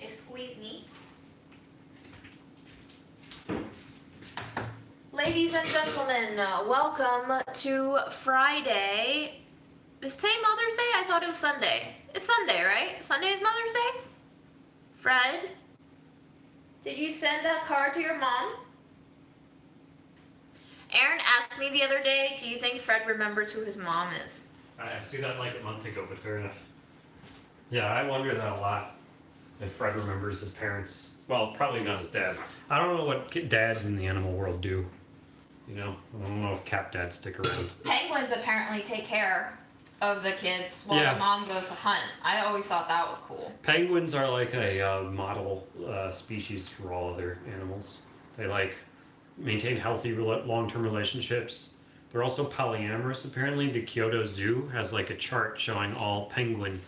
Excuse me. Ladies and gentlemen, welcome to Friday. Is today Mother's Day? I thought it was Sunday. It's Sunday, right? Sunday is Mother's Day? Fred, did you send a card to your mom? Aaron asked me the other day, do you think Fred remembers who his mom is? I asked you that like a month ago, but fair enough. Yeah, I wonder that a lot. If Fred remembers his parents. Well, probably not his dad. I don't know what dads in the animal world do. You know, I don't know if cat dads stick around. Penguins apparently take care of the kids while the mom goes to hunt. I always thought that was cool. Penguins are like a model species for all other animals. They like maintain healthy long-term relationships. They're also polyamorous apparently. The Kyoto Zoo has like a chart showing all penguin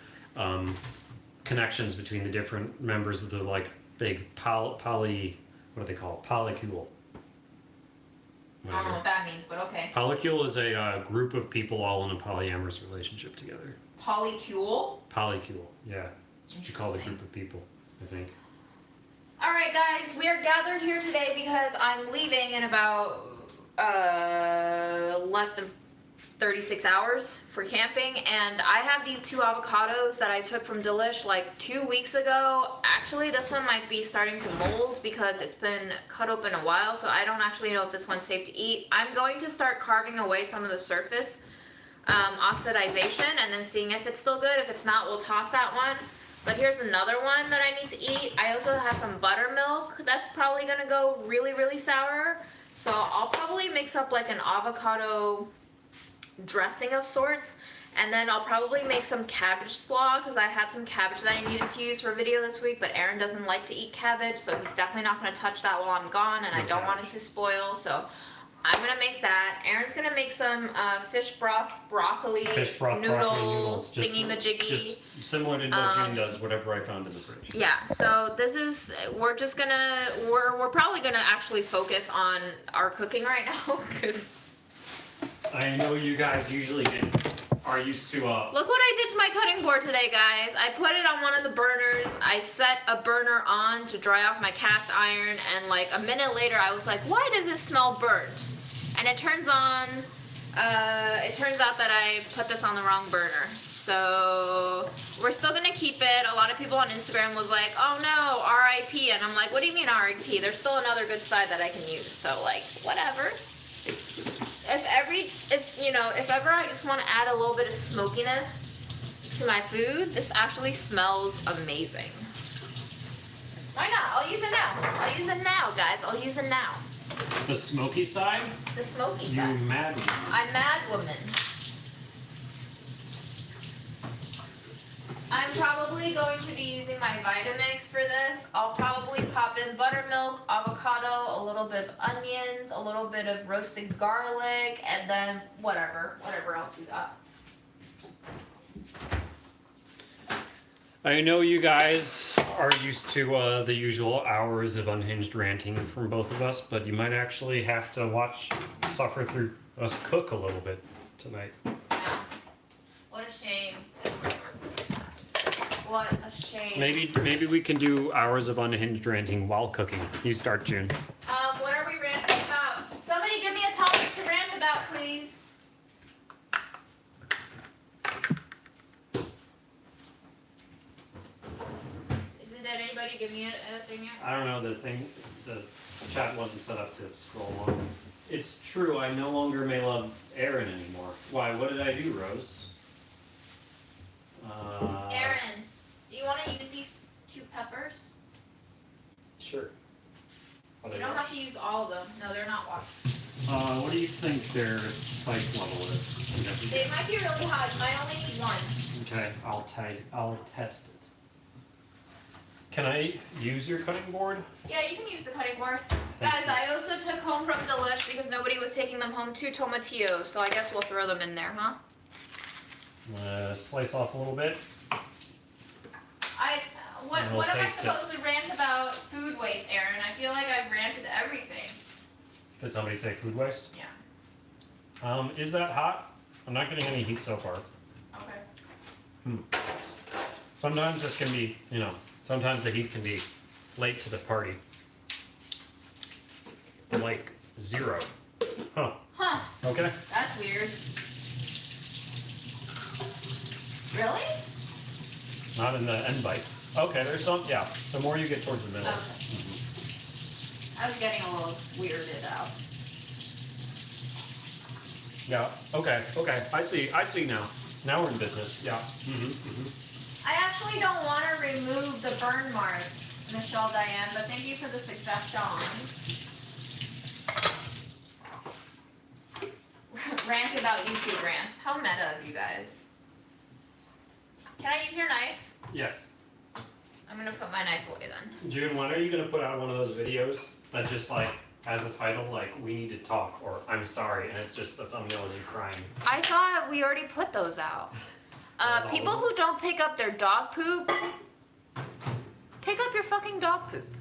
connections between the different members of the like big what do they call it? Polycule. I don't know what that means, but okay. Polycule is a group of people all in a polyamorous relationship together. Polycule? Polycule, yeah. That's what you call the group of people, I think. Alright guys, we are gathered here today because I'm leaving in about less than 36 hours for camping, and I have these 2 avocados that I took from Delish like 2 weeks ago. Actually, this one might be starting to mold because it's been cut open a while, so I don't actually know if this one's safe to eat. I'm going to start carving away some of the surface oxidization and then seeing if it's still good. If it's not, we'll toss that one. But here's another one that I need to eat. I also have some buttermilk that's probably gonna go really, really sour. So I'll probably mix up like an avocado dressing of sorts, and then I'll probably make some cabbage slaw because I had some cabbage that I needed to use for a video this week, but Aaron doesn't like to eat cabbage, so he's definitely not going to touch that while I'm gone, and I don't want it to spoil, so I'm going to make that. Aaron's going to make some fish broth broccoli noodles, thingy-majiggy. Just similar to what June does, whatever I found in the fridge. Yeah, so this is, we're probably going to actually focus on our cooking right now, because I know you guys usually are used to Look what I did to my cutting board today, guys. I put it on one of the burners. I set a burner on to dry off my cast iron, and like a minute later I was like, why does it smell burnt? And it turns out that I put this on the wrong burner. So we're still gonna keep it. A lot of people on Instagram was like, oh no, RIP, and I'm like, what do you mean RIP? There's still another good side that I can use, so like, whatever. If ever I just want to add a little bit of smokiness to my food, this actually smells amazing. Why not? I'll use it now. I'll use it now, guys. I'll use it now. The smoky side? The smoky side. You mad woman. I'm mad woman. I'm probably going to be using my Vitamix for this. I'll probably pop in buttermilk, avocado, a little bit of onions, a little bit of roasted garlic, and then whatever else we got. I know you guys are used to the usual hours of unhinged ranting from both of us, but you might actually have to suffer through us cook a little bit tonight. Yeah. What a shame. What a shame. Maybe we can do hours of unhinged ranting while cooking. You start, June. What are we ranting about? Somebody give me a topic to rant about, please. Did anybody give me a thing yet? I don't know, the chat wasn't set up to scroll on. It's true, I no longer may love Aaron anymore. Why, what did I do, Rose? Aaron, do you want to use these cute peppers? Sure. You don't have to use all of them. No, they're not washed. What do you think their spice level is? They might be really hot. You might only need one. Okay, I'll test it. Can I use your cutting board? Yeah, you can use the cutting board. Guys, I also took home from Delish because nobody was taking them home 2 tomatillos, so I guess we'll throw them in there, huh? Slice off a little bit. What am I supposed to rant about food waste, Aaron? I feel like I've ranted everything. Did somebody say food waste? Yeah. Is that hot? I'm not getting any heat so far. Okay. Sometimes this can be, Sometimes the heat can be late to the party. Like 0. Huh. Huh. Okay. That's weird. Really? Not in the end bite. Okay, there's some, yeah. The more you get towards the middle. Okay. I was getting a little weirded out. Yeah, okay. I see now. Now we're in business, yeah. I actually don't want to remove the burn marks, Michelle Diane, but thank you for the suggestion. Rant about YouTube rants. How meta of you guys. Can I use your knife? Yes. I'm gonna put my knife away then. June, when are you gonna put out one of those videos that just like has the title like "We Need to Talk" or "I'm sorry" and it's just the thumbnail of you crying? I thought we already put those out. People who don't pick up their dog poop, pick up your fucking dog poop.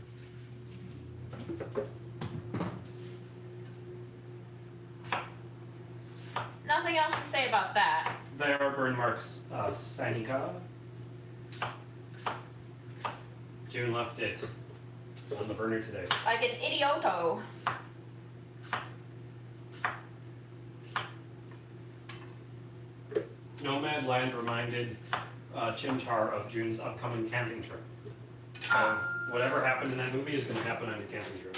Nothing else to say about that. There are burn marks, Sanika. June left it on the burner today. Like an idioto. Nomad Land reminded Chimchar of June's upcoming camping trip. So whatever happened in that movie is going to happen on your camping trip.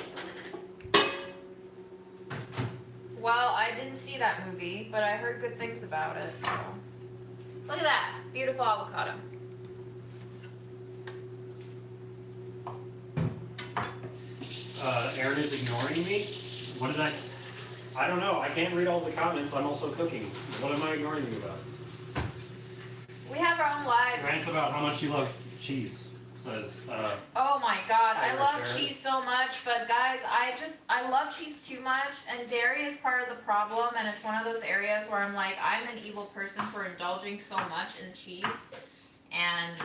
Well, I didn't see that movie, but I heard good things about it, so. Look at that. Beautiful avocado. Aaron is ignoring me? What did I don't know. I can't read all the comments. I'm also cooking. What am I ignoring you about? We have our own lives. Rants about how much you love cheese, says, Oh my god, I Irish love Aaron. cheese so much, but guys, I love cheese too much, and dairy is part of the problem, and it's one of those areas where I'm like, I'm an evil person for indulging so much in cheese, and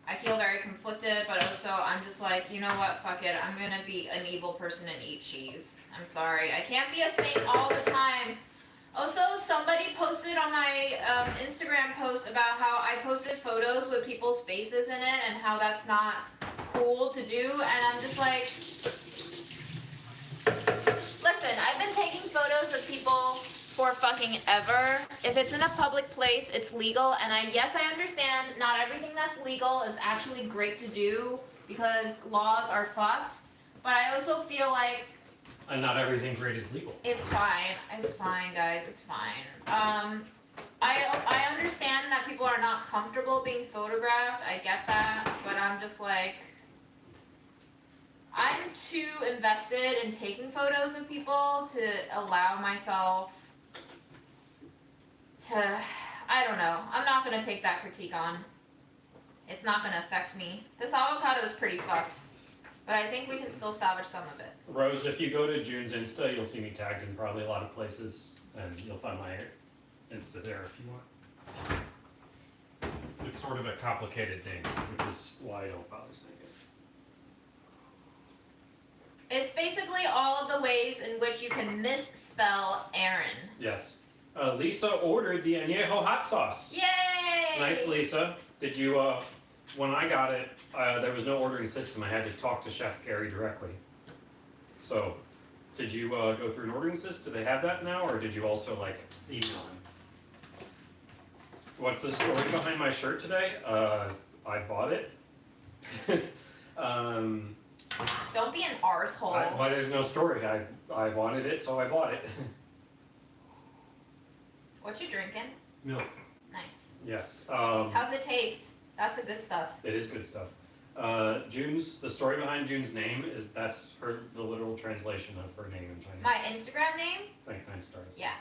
I feel very conflicted, but also I'm just like, you know what, fuck it, I'm gonna be an evil person and eat cheese. I'm sorry, I can't be a saint all the time. Also, somebody posted on my Instagram post about how I posted photos with people's faces in it and how that's not cool to do, and I'm just like, listen, I've been taking photos of people for fucking ever. If it's in a public place, it's legal, and yes, I understand not everything that's legal is actually great to do because laws are fucked, but I also feel like and not everything great is legal. it's fine. It's fine, guys. It's fine. I understand that people are not comfortable being photographed. I get that, but I'm just like, I'm too invested in taking photos of people to allow myself to, I don't know. I'm not gonna take that critique on. It's not gonna affect me. This avocado is pretty fucked, but I think we can still salvage some of it. Rose, if you go to June's Insta, you'll see me tagged in probably a lot of places, and you'll find my Insta there if you want. It's sort of a complicated thing, which is why I don't bother saying it. It's basically all of the ways in which you can misspell Aaron. Yes. Lisa ordered the añejo hot sauce. Yay! Nice, Lisa. Did you, when I got it, there was no ordering system. I had to talk to Chef Gary directly. So, did you go through an ordering system? Do they have that now, or did you also, like, email him? What's the story behind my shirt today? I bought it. Don't be an arsehole. Why there's no story. I wanted it, so I bought it. What you drinking? Milk. Nice. Yes. How's it taste? That's the good stuff. It is good stuff. The story behind June's name is that's the literal translation of her name in Chinese. My Instagram name? Thank 9 stars. Yeah.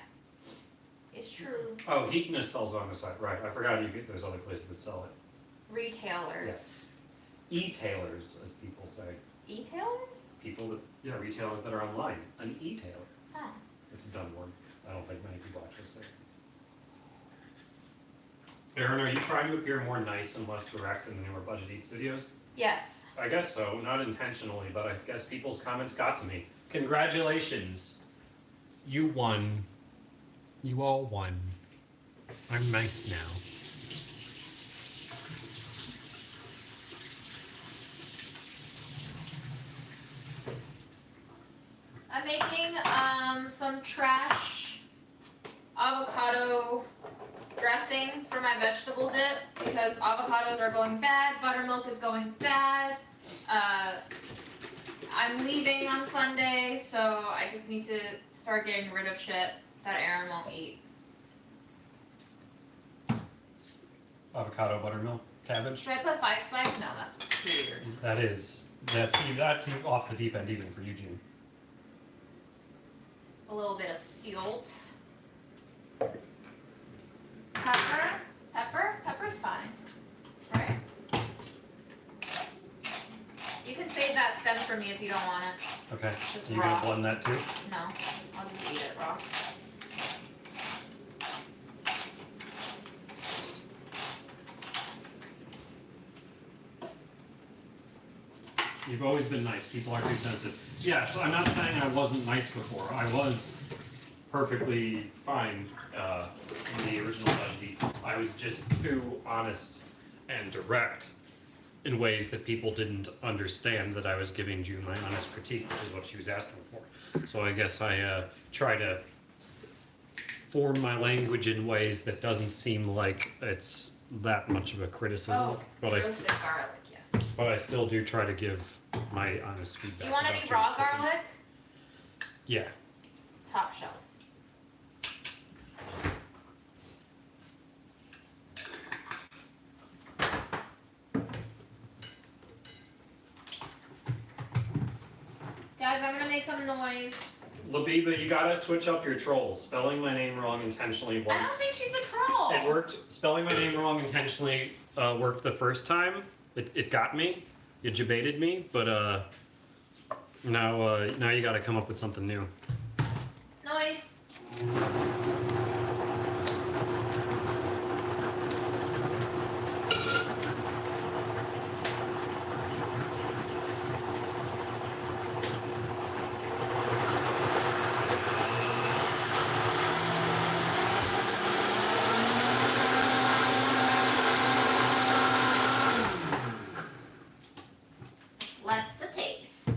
It's true. Oh, Heatness sells on the site. Right. I forgot there's other places that sell it. Retailers. Yes. E-tailers, as people say. E-tailers? Retailers that are online. An e-tailer. Huh. It's a dumb word. I don't think many people actually say it. Aaron, are you trying to appear more nice and less direct in the newer Budget Eats videos? Yes. I guess so, not intentionally, but I guess people's comments got to me. Congratulations. You won. You all won. I'm nice now. I'm making some trash avocado dressing for my vegetable dip because avocados are going bad, buttermilk is going bad. I'm leaving on Sunday, so I just need to start getting rid of shit that Aaron won't eat. Avocado, buttermilk, cabbage. Should I put 5 spice? No, that's too weird. That's off the deep end even for Eugene. A little bit of salt. Pepper's fine, right? You can save that stem for me if you don't want it. Okay. Just You raw. gonna blend that too? No, I'll just eat it raw. You've always been nice. People are too sensitive. Yeah, so I'm not saying I wasn't nice before. I was perfectly fine in the original Budget Eats. I was just too honest and direct in ways that people didn't understand that I was giving June my honest critique, which is what she was asking for. So I guess I try to form my language in ways that doesn't seem like it's that much of a criticism. Oh, roasted garlic, yes. But I still do try to give my honest feedback. Do you want about any Jim's raw cooking. garlic? Yeah. Top shelf. Guys, I'm gonna make some noise. Labiba, you gotta switch up your trolls. Spelling my name wrong intentionally I once. don't think she's a troll. It worked. Spelling my name wrong intentionally worked the first time. It got me. It debated me, but now you gotta come up with something new. Noise. Let's a taste.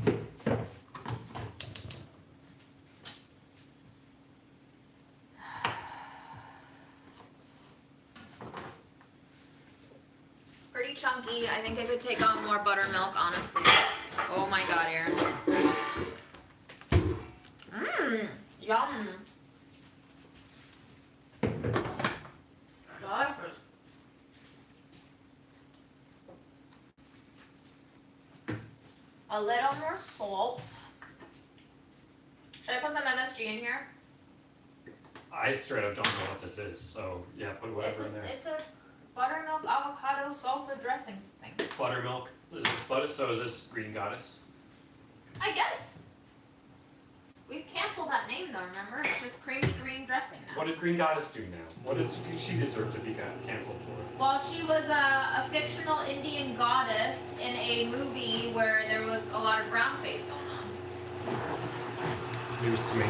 Pretty chunky. I think I could take on more buttermilk, honestly. Oh my god, Aaron. Mmm, yum. Delicious. A little more salt. Should I put some MSG in here? I straight up don't know what this is, so yeah, put whatever in there. It's a buttermilk avocado salsa dressing thing. Buttermilk. Is this butter? So is this Green Goddess? I guess. We've canceled that name though, remember? It's just creamy green dressing now. What did Green Goddess do now? What did she deserve to be canceled for? Well, she was a fictional Indian goddess in a movie where there was a lot of brown face going on. News to me.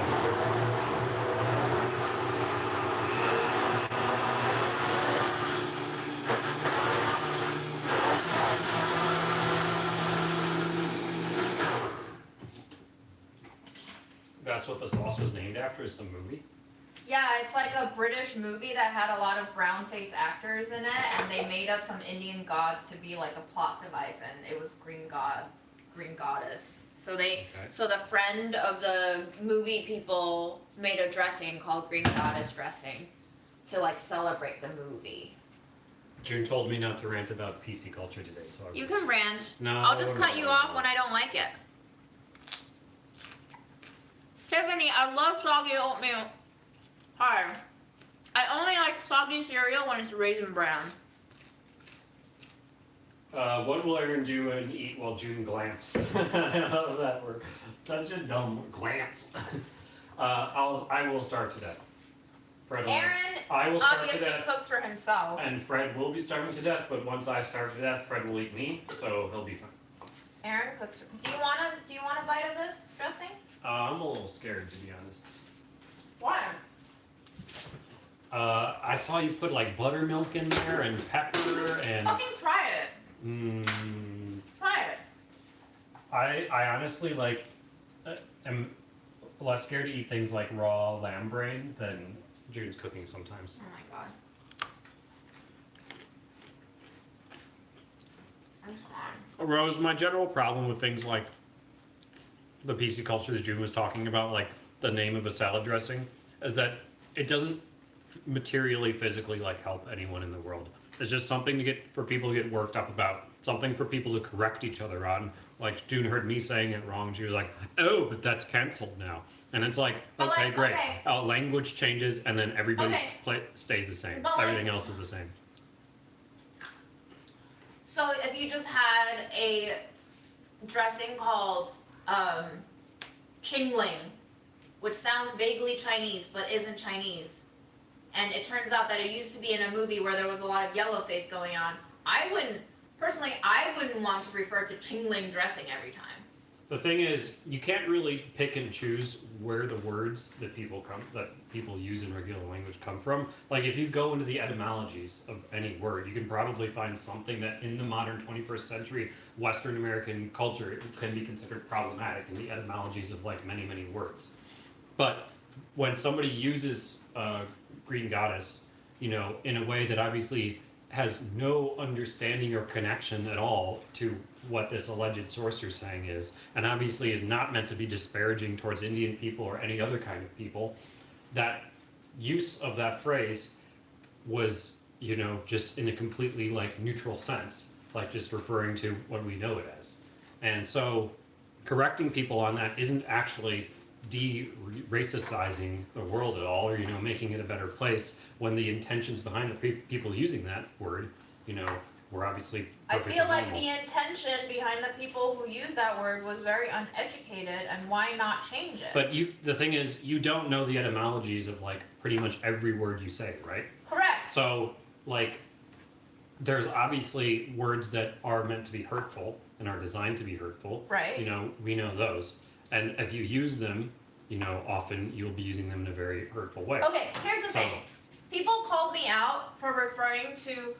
That's what the sauce was named after, is some movie? Yeah, it's like a British movie that had a lot of brown face actors in it, and they made up some Indian god to be like a plot device, and it was Green Goddess. So so the friend of the movie people made a dressing called Green Goddess dressing to like celebrate the movie. June told me not to rant about PC culture today, so You can rant. No, I'll just cut you off when I don't like it. Tiffany, I love soggy oatmeal. Hi. I only like soggy cereal when it's raisin bran. What will Aaron do and eat while June glamps? I love that word. Such a dumb glamps. I will starve to death. Fred will, Aaron I will starve to obviously death, cooks for himself. and Fred will be starving to death. But once I starve to death, Fred will eat me, so he'll be fine. Aaron cooks. Do you want a bite of this dressing? I'm a little scared, to be honest. Why? I saw you put like buttermilk in there and pepper and. Fucking try it. Mm, Try it. I honestly like am less scared to eat things like raw lamb brain than June's cooking sometimes. Oh my god. I'm sorry. Rose, my general problem with things like the PC culture that June was talking about, like the name of a salad dressing, is that it doesn't materially, physically like help anyone in the world. It's just something to get for people to get worked up about, something for people to correct each other on. Like June heard me saying it wrong. She was like, "Oh, but that's canceled now," and it's like, But, okay, like, great. okay. Language changes, and then everybody Okay. stays the same. But, like- Everything else is the same. So if you just had a dressing called Qingling, which sounds vaguely Chinese but isn't Chinese, and it turns out that it used to be in a movie where there was a lot of yellow face going on, I wouldn't want to refer to Qingling dressing every time. The thing is, you can't really pick and choose where the words that people use in regular language come from. Like if you go into the etymologies of any word, you can probably find something that in the modern 21st century Western American culture can be considered problematic in the etymologies of like many, many words. But when somebody uses green goddess, you know, in a way that obviously has no understanding or connection at all to what this alleged source you're saying is, and obviously is not meant to be disparaging towards Indian people or any other kind of people, that use of that phrase was, you know, just in a completely like neutral sense, like just referring to what we know it as. And so correcting people on that isn't actually de-racicizing the world at all, or, you know, making it a better place, when the intentions behind the people using that word, you know, were obviously I perfectly feel like normal. the intention behind the people who used that word was very uneducated, and why not change it? But the thing is, you don't know the etymologies of like pretty much every word you say, right? Correct. So, like, there's obviously words that are meant to be hurtful and are designed to be hurtful. Right. You know, we know those. And if you use them, you know, often you'll be using them in a very hurtful way. Okay, here's the So- thing. People called me out for referring to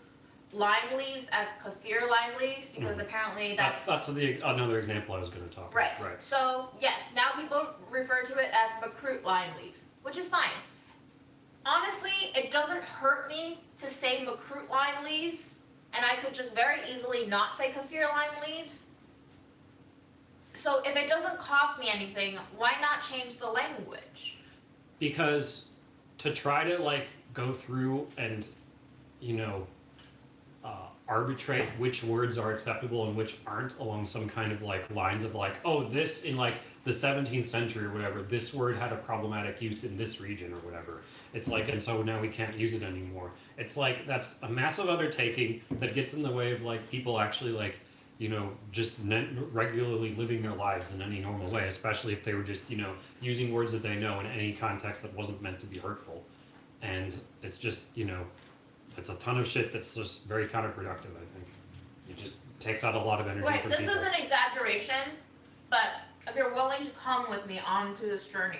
lime leaves as kaffir lime leaves because apparently That's another example I was going to talk right. about. Right. So yes, now people refer to it as makrut lime leaves, which is fine. Honestly, it doesn't hurt me to say makrut lime leaves, and I could just very easily not say kaffir lime leaves. So if it doesn't cost me anything, why not change the language? Because to try to like go through and, you know, arbitrate which words are acceptable and which aren't along some kind of like lines of like, oh, this in like the 17th century or whatever, this word had a problematic use in this region or whatever. It's like, and so now we can't use it anymore. It's like, that's a massive undertaking that gets in the way of like people actually like, you know, just regularly living their lives in any normal way, especially if they were just, you know, using words that they know in any context that wasn't meant to be hurtful. And it's just, you know, it's a ton of shit that's just very counterproductive, I think. It just takes out a lot of energy Wait, from this people. is an exaggeration, but if you're willing to come with me onto this journey,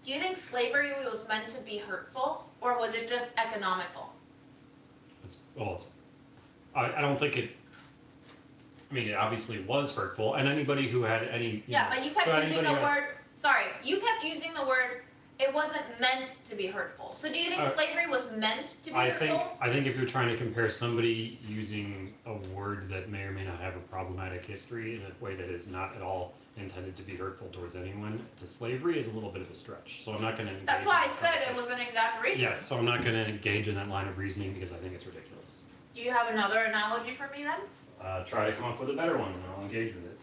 do you think slavery was meant to be hurtful, or was it just economical? I don't think it. I mean, it obviously was hurtful, and anybody who had any. But you kept using the word. Sorry, you kept using the word. It wasn't meant to be hurtful. So do you think slavery was meant to be hurtful? I think if you're trying to compare somebody using a word that may or may not have a problematic history in a way that is not at all intended to be hurtful towards anyone to slavery is a little bit of a stretch. So I'm not going to. That's why I said it was an exaggeration. Yes, so I'm not going to engage in that line of reasoning because I think it's ridiculous. Do you have another analogy for me then? Try to come up with a better one and I'll engage with it.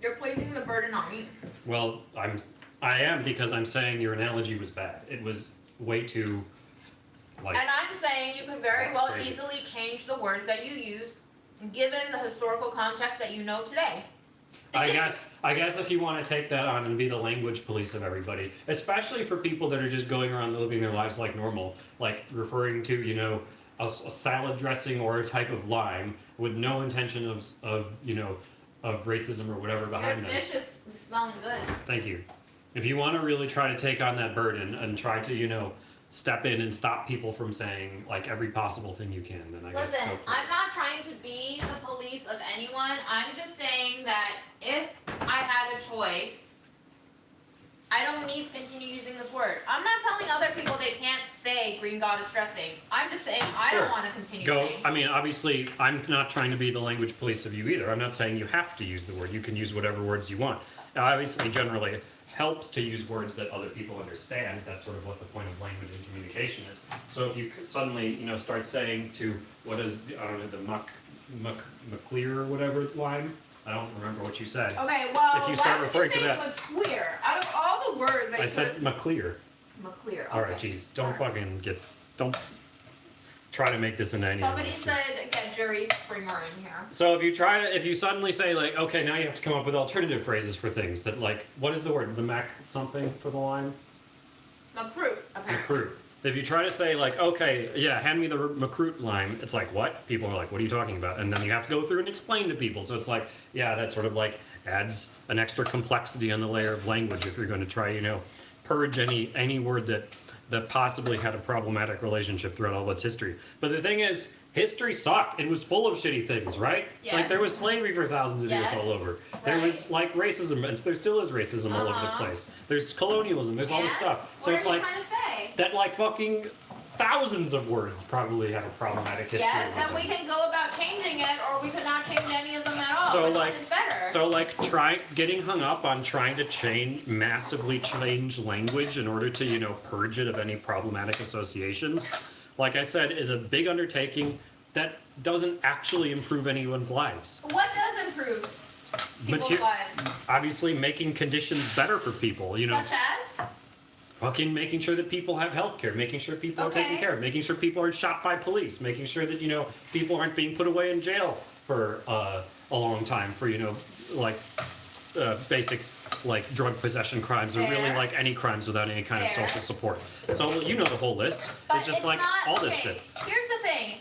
You're placing the burden on me. Well, I am because I'm saying your analogy was bad. It was way too, like. And I'm saying you could very well crazy. easily change the words that you use, given the historical context that you know today. I guess if you want to take that on and be the language police of everybody, especially for people that are just going around living their lives like normal, like referring to, you know, a salad dressing or a type of lime with no intention of you know, of racism or whatever behind Your them. fish is smelling good. Thank you. If you want to really try to take on that burden and try to, you know, step in and stop people from saying like every possible thing you can, then I guess Listen, go for I'm it. not trying trying to be the police of anyone. I'm just saying that if I had a choice, I don't need to continue using this word. I'm not telling other people they can't say green goddess dressing. I'm just saying I Sure. don't want to continue Go. saying. I mean, obviously, I'm not trying to be the language police of you either. I'm not saying you have to use the word. You can use whatever words you want. Obviously, generally, it helps to use words that other people understand. That's sort of what the point of language and communication is. So if you suddenly, start saying to what is I don't know the McClear or whatever line. I don't remember what you said. Okay, well, If you start why referring did you to say that- McClear? Out of all the words that I you said McClear. McClear. Okay. All right, jeez, don't All right. fucking don't try to make this into anything. Somebody said get Jerry Springer in here. So if you suddenly say like, okay, now you have to come up with alternative phrases for things that like, what is the word? The Mac something for the line? Recruit, apparently. Recruit. If you try to say like, okay, yeah, hand me the recruit line, it's like, what? People are like, what are you talking about? And then you have to go through and explain to people. So it's like, yeah, that sort of like adds an extra complexity on the layer of language if you're going to try, purge any word that possibly had a problematic relationship throughout all of its history. But the thing is, history sucked. It was full of shitty things, right? Yes. Like there was slavery for thousands of years Yes. all over. There Right. was like racism, and there still is racism all over the Uh-huh. place. There's colonialism, there's all this And stuff. So what it's are you like trying to say? that like fucking thousands of words probably have a problematic history. Yes, with and we them. can go about changing it, or we could not change any of them at all. So, Which like- one is better? So like getting hung up on trying to massively change language in order to, purge it of any problematic associations, like I said, is a big undertaking that doesn't actually improve anyone's lives. What does improve people's Mater- lives? Obviously making conditions better for people, Such as? fucking making sure that people have health care, making sure people are taken Okay. care of, making sure people aren't shot by police, making sure that, people aren't being put away in jail for a long time for, basic like drug possession crimes or really Fair. like any crimes without any kind of Fair. social support. So the whole list. But It's just like not, all this okay, shit. Here's the thing.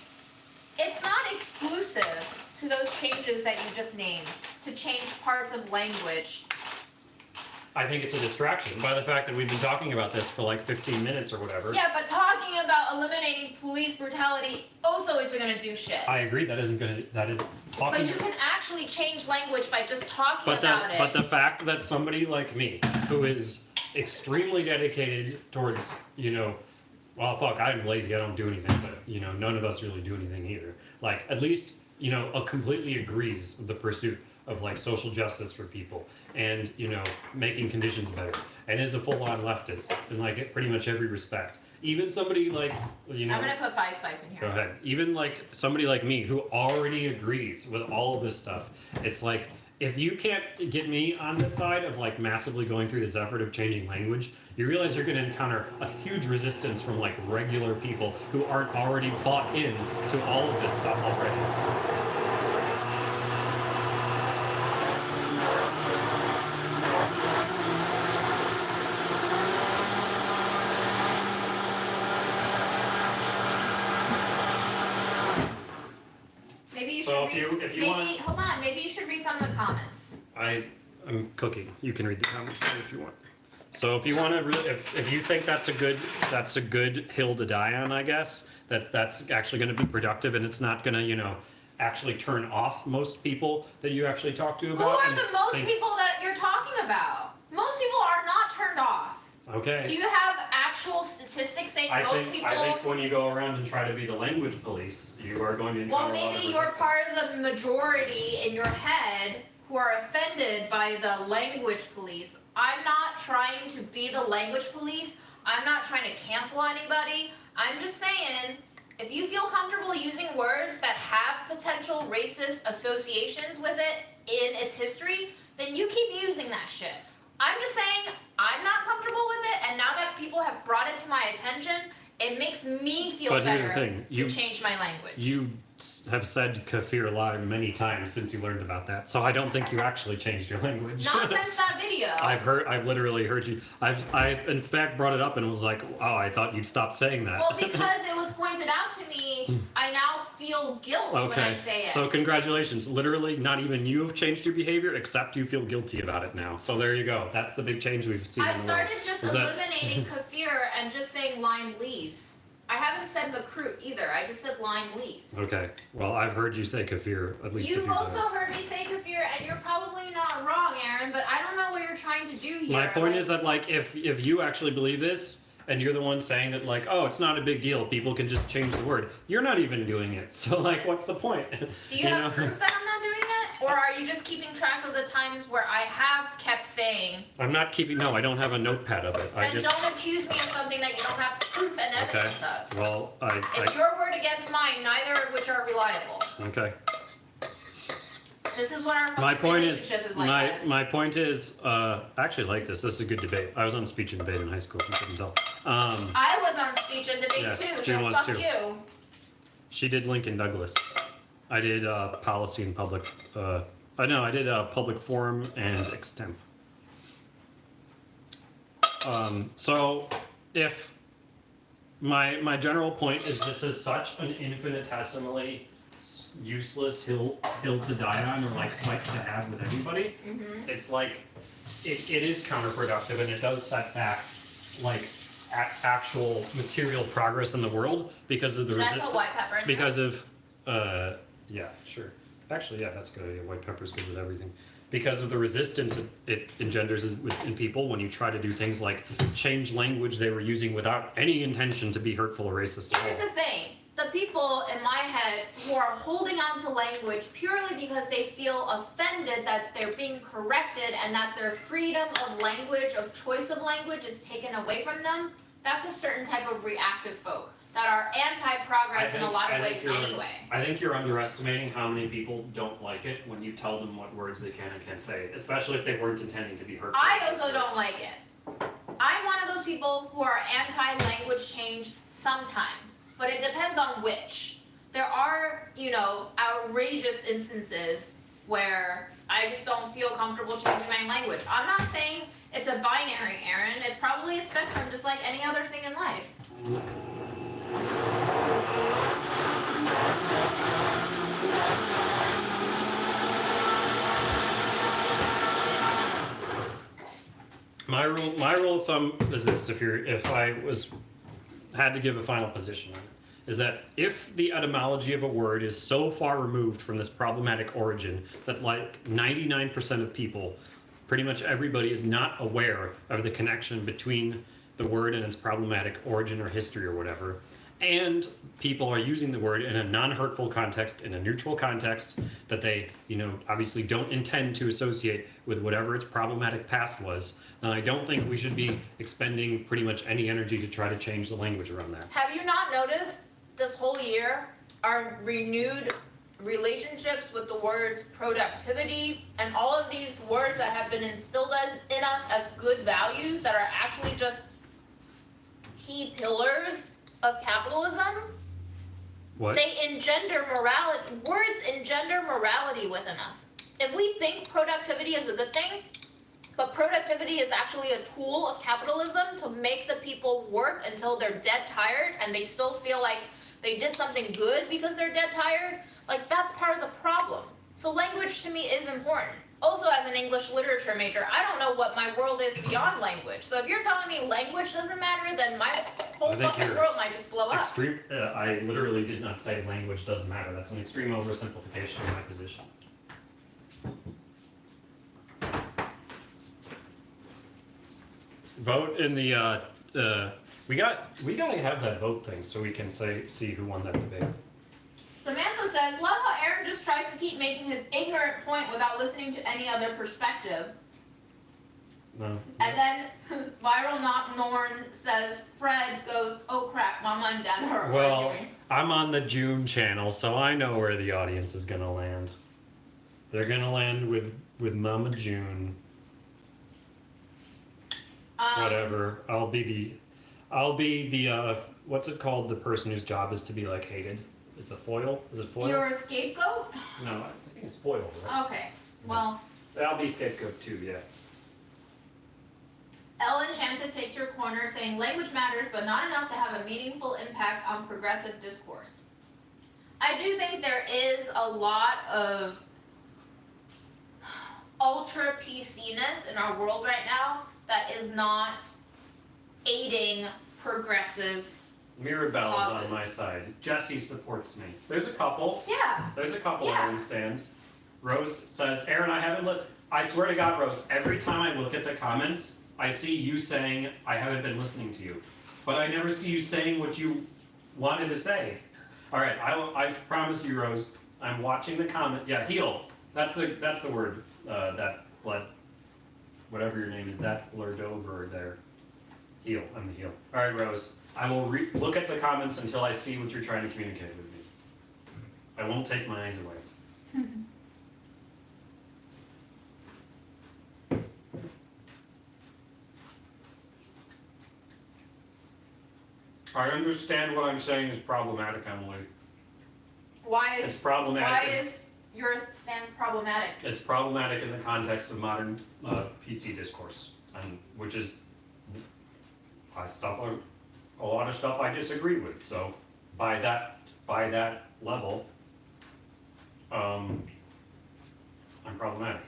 It's not exclusive to those changes that you just named, to change parts of language. I think it's a distraction by the fact that we've been talking about this for like 15 minutes or whatever. Yeah, but talking about eliminating police brutality also isn't gonna do shit. I agree that is But talking you can actually change language by just talking But about it. the fact that somebody like me, who is extremely dedicated towards, well, fuck, I'm lazy, I don't do anything, but, none of us really do anything either. Like, at least, completely agrees with the pursuit of, like, social justice for people and, making conditions better. And is a full-on leftist in, like, pretty much every respect. Even somebody like, I'm gonna put 5 spice in here. Go ahead. Even like somebody like me who already agrees with all of this stuff, it's like if you can't get me on the side of like massively going through this effort of changing language, you realize you're going to encounter a huge resistance from like regular people who aren't already bought in to all of this stuff already. Maybe you So should read. if you maybe want- hold on. Maybe you should read some of the comments. I'm cooking. You can read the comments too if you want. So if you want to, if you think that's a good hill to die on, I guess that's actually going to be productive, and it's not going to actually turn off most people that you actually talk to Who about. are and the most think- people that you're talking about? Most people are not turned off. Okay. Do you have actual statistics saying most people? I think when you go around and try to be the language police, you are going to encounter Well, a lot of maybe you're resistance. part of the majority in your head who are offended by the language police. I'm not trying to be the language police. I'm not trying to cancel anybody. I'm just saying, if you feel comfortable using words that have potential racist associations with it in its history, then you keep using that shit. I'm just saying, I'm not comfortable with it, and now that people have brought it to my attention, it makes me feel But here's better the thing, to change my language. You have said kafir lie many times since you learned about that, so I don't think you actually changed your language. Not since that video. I've literally heard you. I've in fact brought it up and was like, oh, I thought you'd stop saying that. Well, because it was pointed out to me, I now feel guilt when I say it. So congratulations. Literally, not even you have changed your behavior, except you feel guilty about it now. So there you go. That's the big change we've seen I've in the world. started just Is that- eliminating kafir and just saying lime leaves. I haven't said macroot either. I just said lime leaves. Okay. Well, I've heard you say kefir at least a few You've times. also heard me say kefir, and you're probably not wrong, Aaron, but I don't know what you're trying to do here. My point is that, like, if you actually believe this, and you're the one saying that, like, oh, it's not a big deal, people can just change the word, you're not even doing it. So, like, what's the point? Do you have proof that I'm not doing it? Or are you just keeping track of the times where I have kept saying... I'm not keeping... No, I don't have a notepad of it. Then don't accuse me of something that you don't have proof and evidence of. Well, It's your word against mine, neither of which are reliable. Okay. This is what our My point is, relationship is like, guys. my point is, I actually like this. This is a good debate. I was on speech and debate in high school, if you couldn't tell. I was on speech and debate yes, too, June so was fuck too. you. She did Lincoln Douglas. I did policy and public. I did public forum and extemp. So, if my general point is, this is such an infinitesimally useless hill to die on, or like fight to have with everybody. Mm-hmm. It's like it is counterproductive, and it does set back like actual material progress in the world because of the resistance. White pepper in because of yeah, sure. Actually, yeah, that's a good idea. White pepper's good with everything. Because of the resistance it engenders in people when you try to do things like change language they were using without any intention to be hurtful or racist at all. Here's the thing. The people in my head who are holding on to language purely because they feel offended that they're being corrected and that their freedom of language, of choice of language, is taken away from them, that's a certain type of reactive folk that are anti-progress in a lot of ways anyway. I think you're underestimating how many people don't like it when you tell them what words they can and can't say, especially if they weren't intending to be hurtful. I also don't like it. I'm one of those people who are anti-language change sometimes, but it depends on which. There are, outrageous instances where I just don't feel comfortable changing my language. I'm not saying it's a binary, Aaron. It's probably a spectrum just like any other thing in life. My rule of thumb is this: if I had to give a final position on it, is that if the etymology of a word is so far removed from this problematic origin that like 99% of people, pretty much everybody, is not aware of the connection between the word and its problematic origin or history or whatever, and people are using the word in a non-hurtful context, in a neutral context that they, obviously don't intend to associate with whatever its problematic past was, then I don't think we should be expending pretty much any energy to try to change the language around that. Have you not noticed this whole year our renewed relationships with the words productivity and all of these words that have been instilled in us as good values that are actually just key pillars of capitalism? What? They engender morality. Words engender morality within us. If we think productivity is a good thing, but productivity is actually a tool of capitalism to make the people work until they're dead tired and they still feel like they did something good because they're dead tired, like that's part of the problem. So language to me is important. Also, as an English literature major, I don't know what my world is beyond language. So if you're telling me language doesn't matter, then my whole fucking world might just blow up. I literally did not say language doesn't matter. That's an extreme oversimplification of my position. Vote in the we gotta have that vote thing so we can see who won that debate. Samantha says, love how Aaron just tries to keep making his ignorant point without listening to any other perspective. No. And then Viral Not Norn says, Fred goes, oh crap, Mama and Dad are arguing. I'm on the June channel, so I know where the audience is gonna land. They're gonna land with Mama June. Whatever. I'll be the what's it called? The person whose job is to be like hated. It's a foil. Is it foil? You're a scapegoat? No, I think it's foil, right? Okay. Well. I'll be scapegoat too. Yeah. Elle Enchanted takes your corner, saying language matters, but not enough to have a meaningful impact on progressive discourse. I do think there is a lot of ultra PC-ness in our world right now that is not aiding progressive Mirabelle's on Causes. my side. Jesse supports me. There's a couple. Yeah. There's a couple Yeah. Aaron stands. Rose says, Aaron, I haven't looked. I swear to God, Rose, every time I look at the comments, I see you saying, I haven't been listening to you. But I never see you saying what you wanted to say. All right, I promise you, Rose, I'm watching the comment. Yeah, heal. That's the word. That blood, whatever your name is, that blurred over there. Heal. I'm the heal. All right, Rose. I will look at the comments until I see what you're trying to communicate with me. I won't take my eyes away. I understand what I'm saying is problematic, Emily. Why It's is problematic. your stance problematic? It's problematic in the context of modern PC discourse, and which is a lot of stuff I disagree with. So by that level, I'm problematic.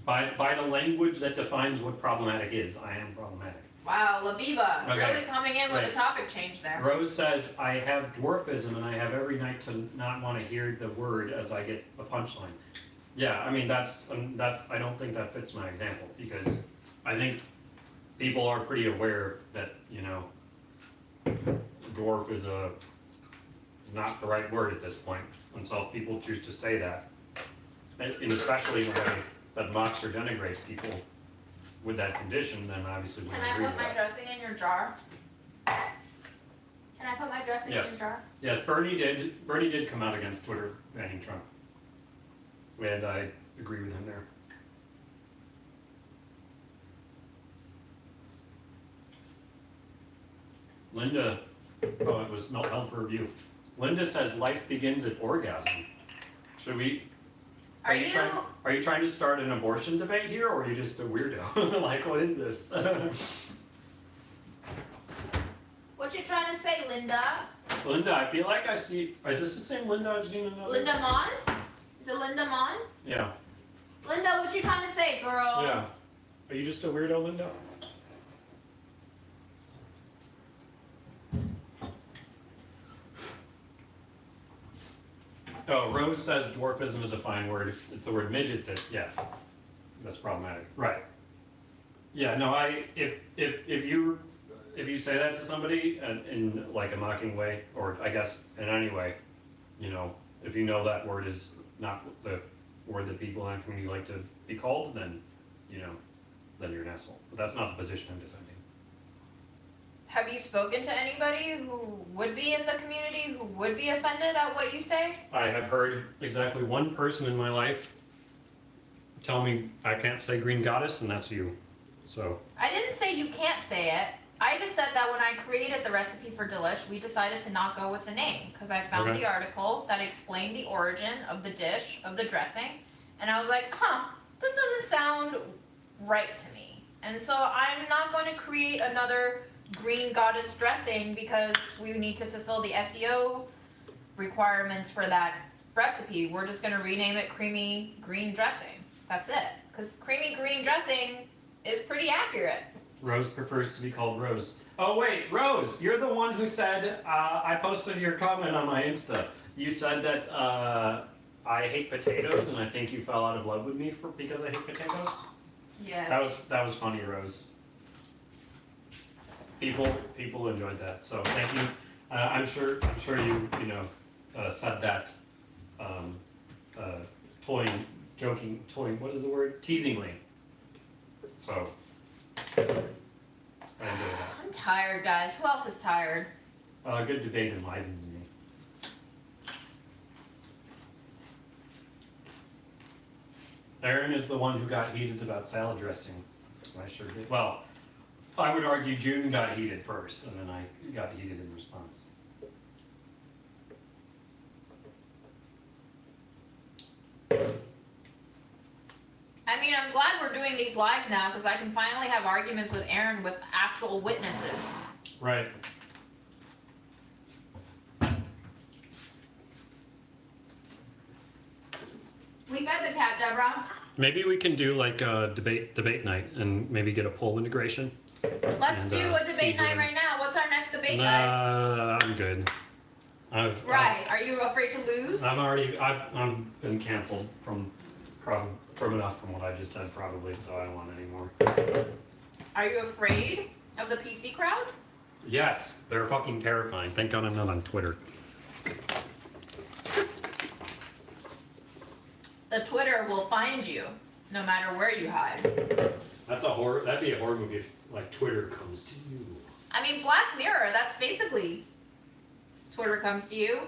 By the language that defines what problematic is, I am problematic. Wow, Labiba, Okay. really coming in with Right. a topic change there. Rose says, I have dwarfism and I have every night to not want to hear the word as I get a punchline. Yeah, I mean, that's I don't think that fits my example, because I think people are pretty aware that, dwarf is not the right word at this point. And so if people choose to say that, and especially in a way that mocks or denigrates people with that condition, then obviously we Can don't I agree put with my that. dressing in your jar? Can I put my dressing in Yes. your jar? Yes, Bernie did come out against Twitter banning Trump. And I agree with him there. Linda, oh, it was not held for review. Linda says life begins at orgasm. Should we? Are you Are you trying to start an abortion debate here, or are you just a weirdo? Like, what is this? what you trying to say, Linda? Linda, I feel like I see. Is this the same Linda I've seen in another? Linda Mon? Is it Linda Mon? Yeah. Linda, what you trying to say, girl? Yeah. Are you just a weirdo, Linda? Oh, Rose says dwarfism is a fine word. It's the word midget that's problematic. Right. Yeah, no, if you say that to somebody in like a mocking way, or I guess in any way, if you know that word is not the word that people in that community like to be called, then then you're an asshole. But that's not the position I'm defending. Have you spoken to anybody who would be in the community who would be offended at what you say? I have heard exactly one person in my life tell me I can't say green goddess, and that's you. So I didn't say you can't say it. I just said that when I created the recipe for Delish, we decided to not go with the name because I found Okay. the article that explained the origin of the dish, of the dressing, and I was like, this doesn't sound right to me. And so I'm not going to create another green goddess dressing because we need to fulfill the SEO requirements for that recipe. We're just going to rename it creamy green dressing. That's it. Because creamy green dressing is pretty accurate. Rose prefers to be called Rose. Oh wait, Rose, you're the one who said, I posted your comment on my Insta. You said that I hate potatoes, and I think you fell out of love with me because I hate potatoes? Yes. That was funny, Rose. People enjoyed that, so thank you. I'm sure you said that toying, what is the word? Teasingly. So I enjoyed that. I'm tired, guys. Who else is tired? Good debate enlivens me. Aaron is the one who got heated about salad dressing. I sure did. Well, I would argue June got heated first, and then I got heated in response. I mean, I'm glad we're doing these lives now because I can finally have arguments with Aaron with actual witnesses. Right. We fed the cat, Deborah. Maybe we can do like a debate night and maybe get a poll integration. Let's And, do a see debate who night right wins. now. What's our next debate, guys? I'm good. Right. Are you afraid to lose? I'm been canceled from enough from what I just said probably, so I don't want any more. Are you afraid of the PC crowd? Yes, they're fucking terrifying. Thank God I'm not on Twitter. The Twitter will find you, no matter where you hide. That'd be a horror movie if like Twitter comes to you. I mean, Black Mirror, that's basically Twitter comes to you.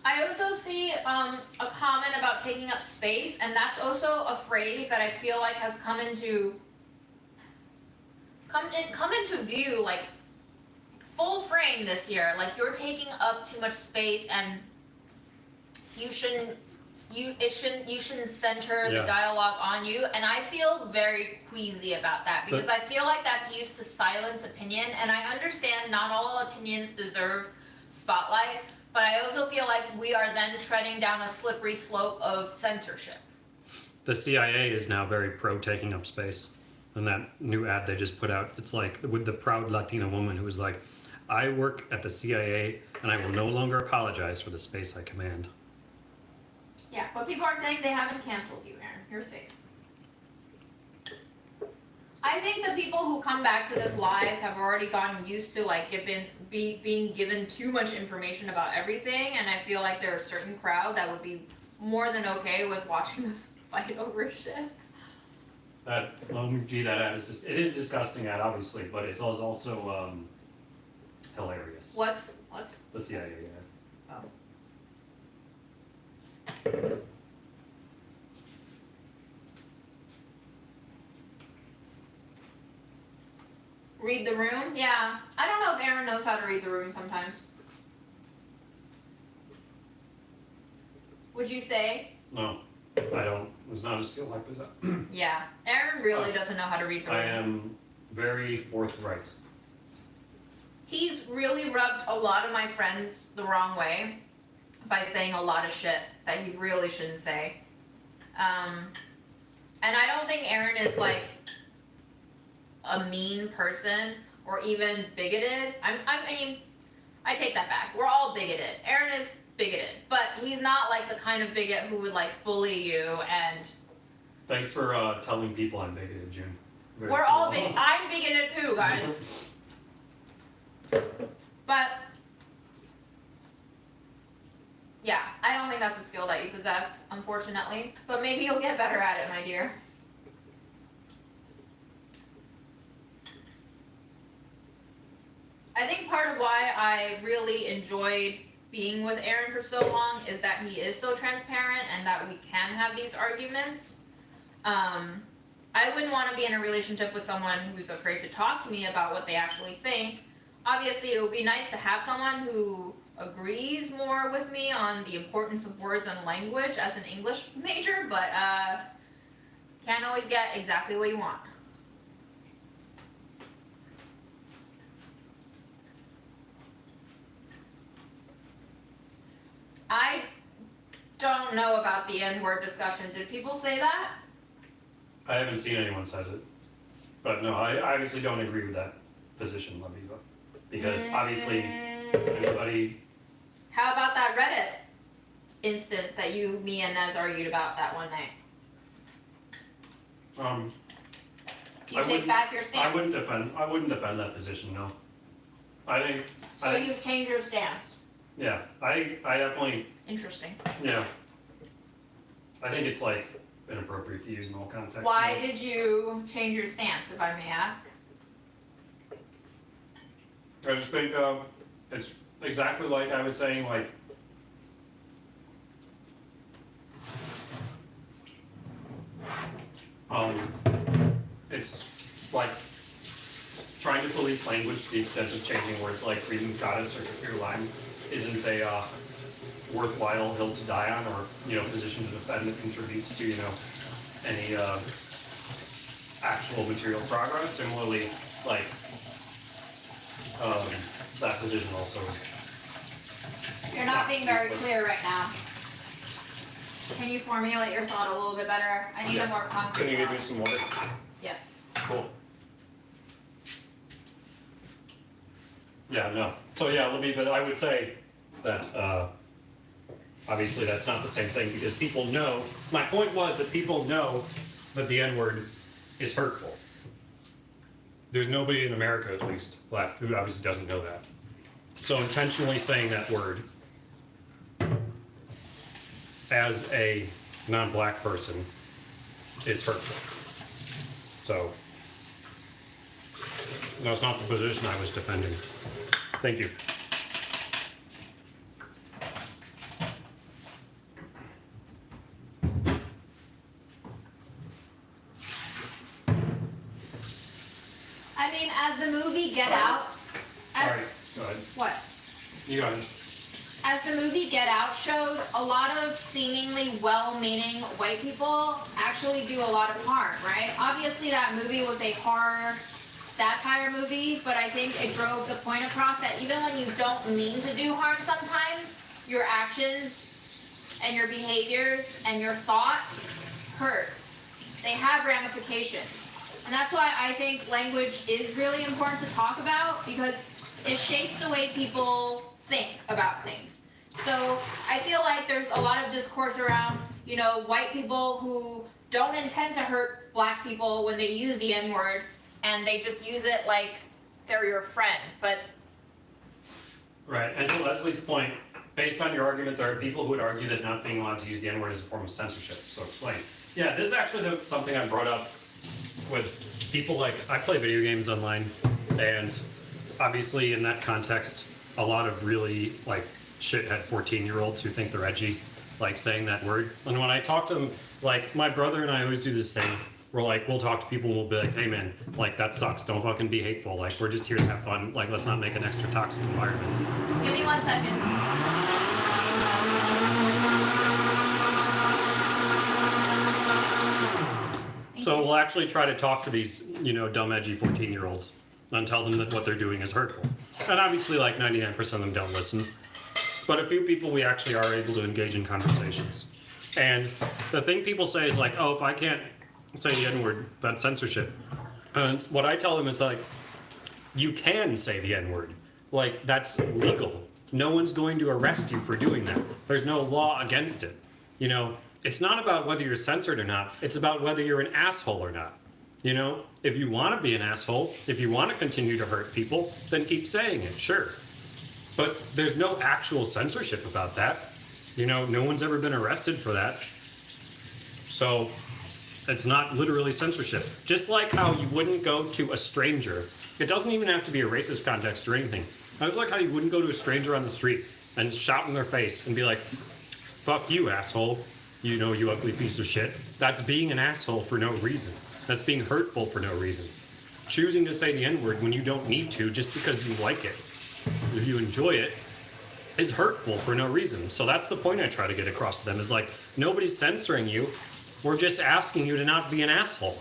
I also see a comment about taking up space, and that's also a phrase that I feel like has come into view like full frame this year. Like you're taking up too much space, and you shouldn't center the Yeah. dialogue on you. And I feel very queasy about that because I feel like that's used to silence opinion, and I understand not all opinions deserve spotlight. But I also feel like we are then treading down a slippery slope of censorship. The CIA is now very pro taking up space. And that new ad they just put out, it's like with the proud Latina woman who was like, I work at the CIA and I will no longer apologize for the space I command. Yeah, but people are saying they haven't canceled you, Aaron. You're safe. I think the people who come back to this live have already gotten used to like being given too much information about everything, and I feel like there's a certain crowd that would be more than okay with watching us fight over shit. That ad is it is disgusting ad obviously, but it's also hilarious. What's The CIA ad. oh. Read the room? Yeah. I don't know if Aaron knows how to read the room sometimes. Would you say? No, I don't. It's not a skill I possess. Yeah. Aaron really doesn't know how to read the room. I am very forthright. He's really rubbed a lot of my friends the wrong way by saying a lot of shit that he really shouldn't say. And I don't think Aaron is like a mean person or even bigoted. I mean, I take that back. We're all bigoted. Aaron is bigoted, but he's not like the kind of bigot who would like bully you and... Thanks for telling people I'm bigoted, June. We're all bigoted. I'm bigoted too, guys. But yeah, I don't think that's a skill that you possess, unfortunately. But maybe you'll get better at it, my dear. I think part of why I really enjoyed being with Aaron for so long is that he is so transparent and that we can have these arguments. I wouldn't want to be in a relationship with someone who's afraid to talk to me about what they actually think. Obviously, it would be nice to have someone who agrees more with me on the importance of words and language as an English major, but can't always get exactly what you want. I don't know about the N-word discussion. Did people say that? I haven't seen anyone says it. But no, I obviously don't agree with that position, Laviva. Because obviously anybody... How about that Reddit instance that you, me, and Nez argued about that one night? You take back your stance? I wouldn't defend that position, no. I think... So you've changed your stance? Yeah, I definitely... Interesting. Yeah. I think it's like inappropriate to use in all contexts. Why did you change your stance, if I may ask? I just think it's exactly like I was saying, like, it's like trying to police language to the extent of changing words like reading goddess or computer line isn't a worthwhile hill to die on, or position to defend that contributes to any actual material progress. Similarly, like that position also is. You're not being very clear right now. Can you formulate your thought a little bit better? I need a more concrete. Can you give me some water? Yes. Cool. Yeah, no. So yeah, but I would say that obviously that's not the same thing, because people know, my point was that people know that the N-word is hurtful. There's nobody in America, at least, left who obviously doesn't know that. So intentionally saying that word as a non-black person is hurtful. So, no, it's not the position I was defending. Thank you. I mean, as the movie Get Out. Sorry, go ahead. What? You go ahead. As the movie Get Out showed, a lot of seemingly well-meaning white people actually do a lot of harm, right? Obviously, that movie was a horror satire movie, but I think it drove the point across that even when you don't mean to do harm sometimes, your actions and your behaviors and your thoughts hurt. They have ramifications. And that's why I think language is really important to talk about, because it shapes the way people think about things. So I feel like there's a lot of discourse around, white people who don't intend to hurt black people when they use the N-word, and they just use it like they're your friend, but... Right, and to Leslie's point, based on your argument, there are people who would argue that not being allowed to use the N-word is a form of censorship, so explain. Yeah, this is actually something I brought up with people. Like, I play video games online, and obviously in that context, a lot of really, shithead 14-year-olds who think they're edgy, saying that word. And when I talk to them, my brother and I always do this thing. We'll talk to people and we'll be like, hey man, that sucks. Don't fucking be hateful. We're just here to have fun. Let's not make an extra toxic environment. Give me 1 second. So we'll actually try to talk to these, dumb, edgy 14-year-olds and tell them that what they're doing is hurtful. And obviously, 99% of them don't listen. But a few people, we actually are able to engage in conversations. And the thing people say is oh, if I can't say the N-word, that's censorship. And what I tell them is you can say the N-word. That's legal. No one's going to arrest you for doing that. There's no law against it. It's not about whether you're censored or not. It's about whether you're an asshole or not. If you want to be an asshole, if you want to continue to hurt people, then keep saying it, sure. But there's no actual censorship about that. No one's ever been arrested for that. So it's not literally censorship. Just like how you wouldn't go to a stranger. It doesn't even have to be a racist context or anything. I like how you wouldn't go to a stranger on the street and shout in their face and be like, fuck you, asshole. You ugly piece of shit. That's being an asshole for no reason. That's being hurtful for no reason. Choosing to say the N-word when you don't need to just because you like it, if you enjoy it, is hurtful for no reason. So that's the point I try to get across to them, is nobody's censoring you. We're just asking you to not be an asshole,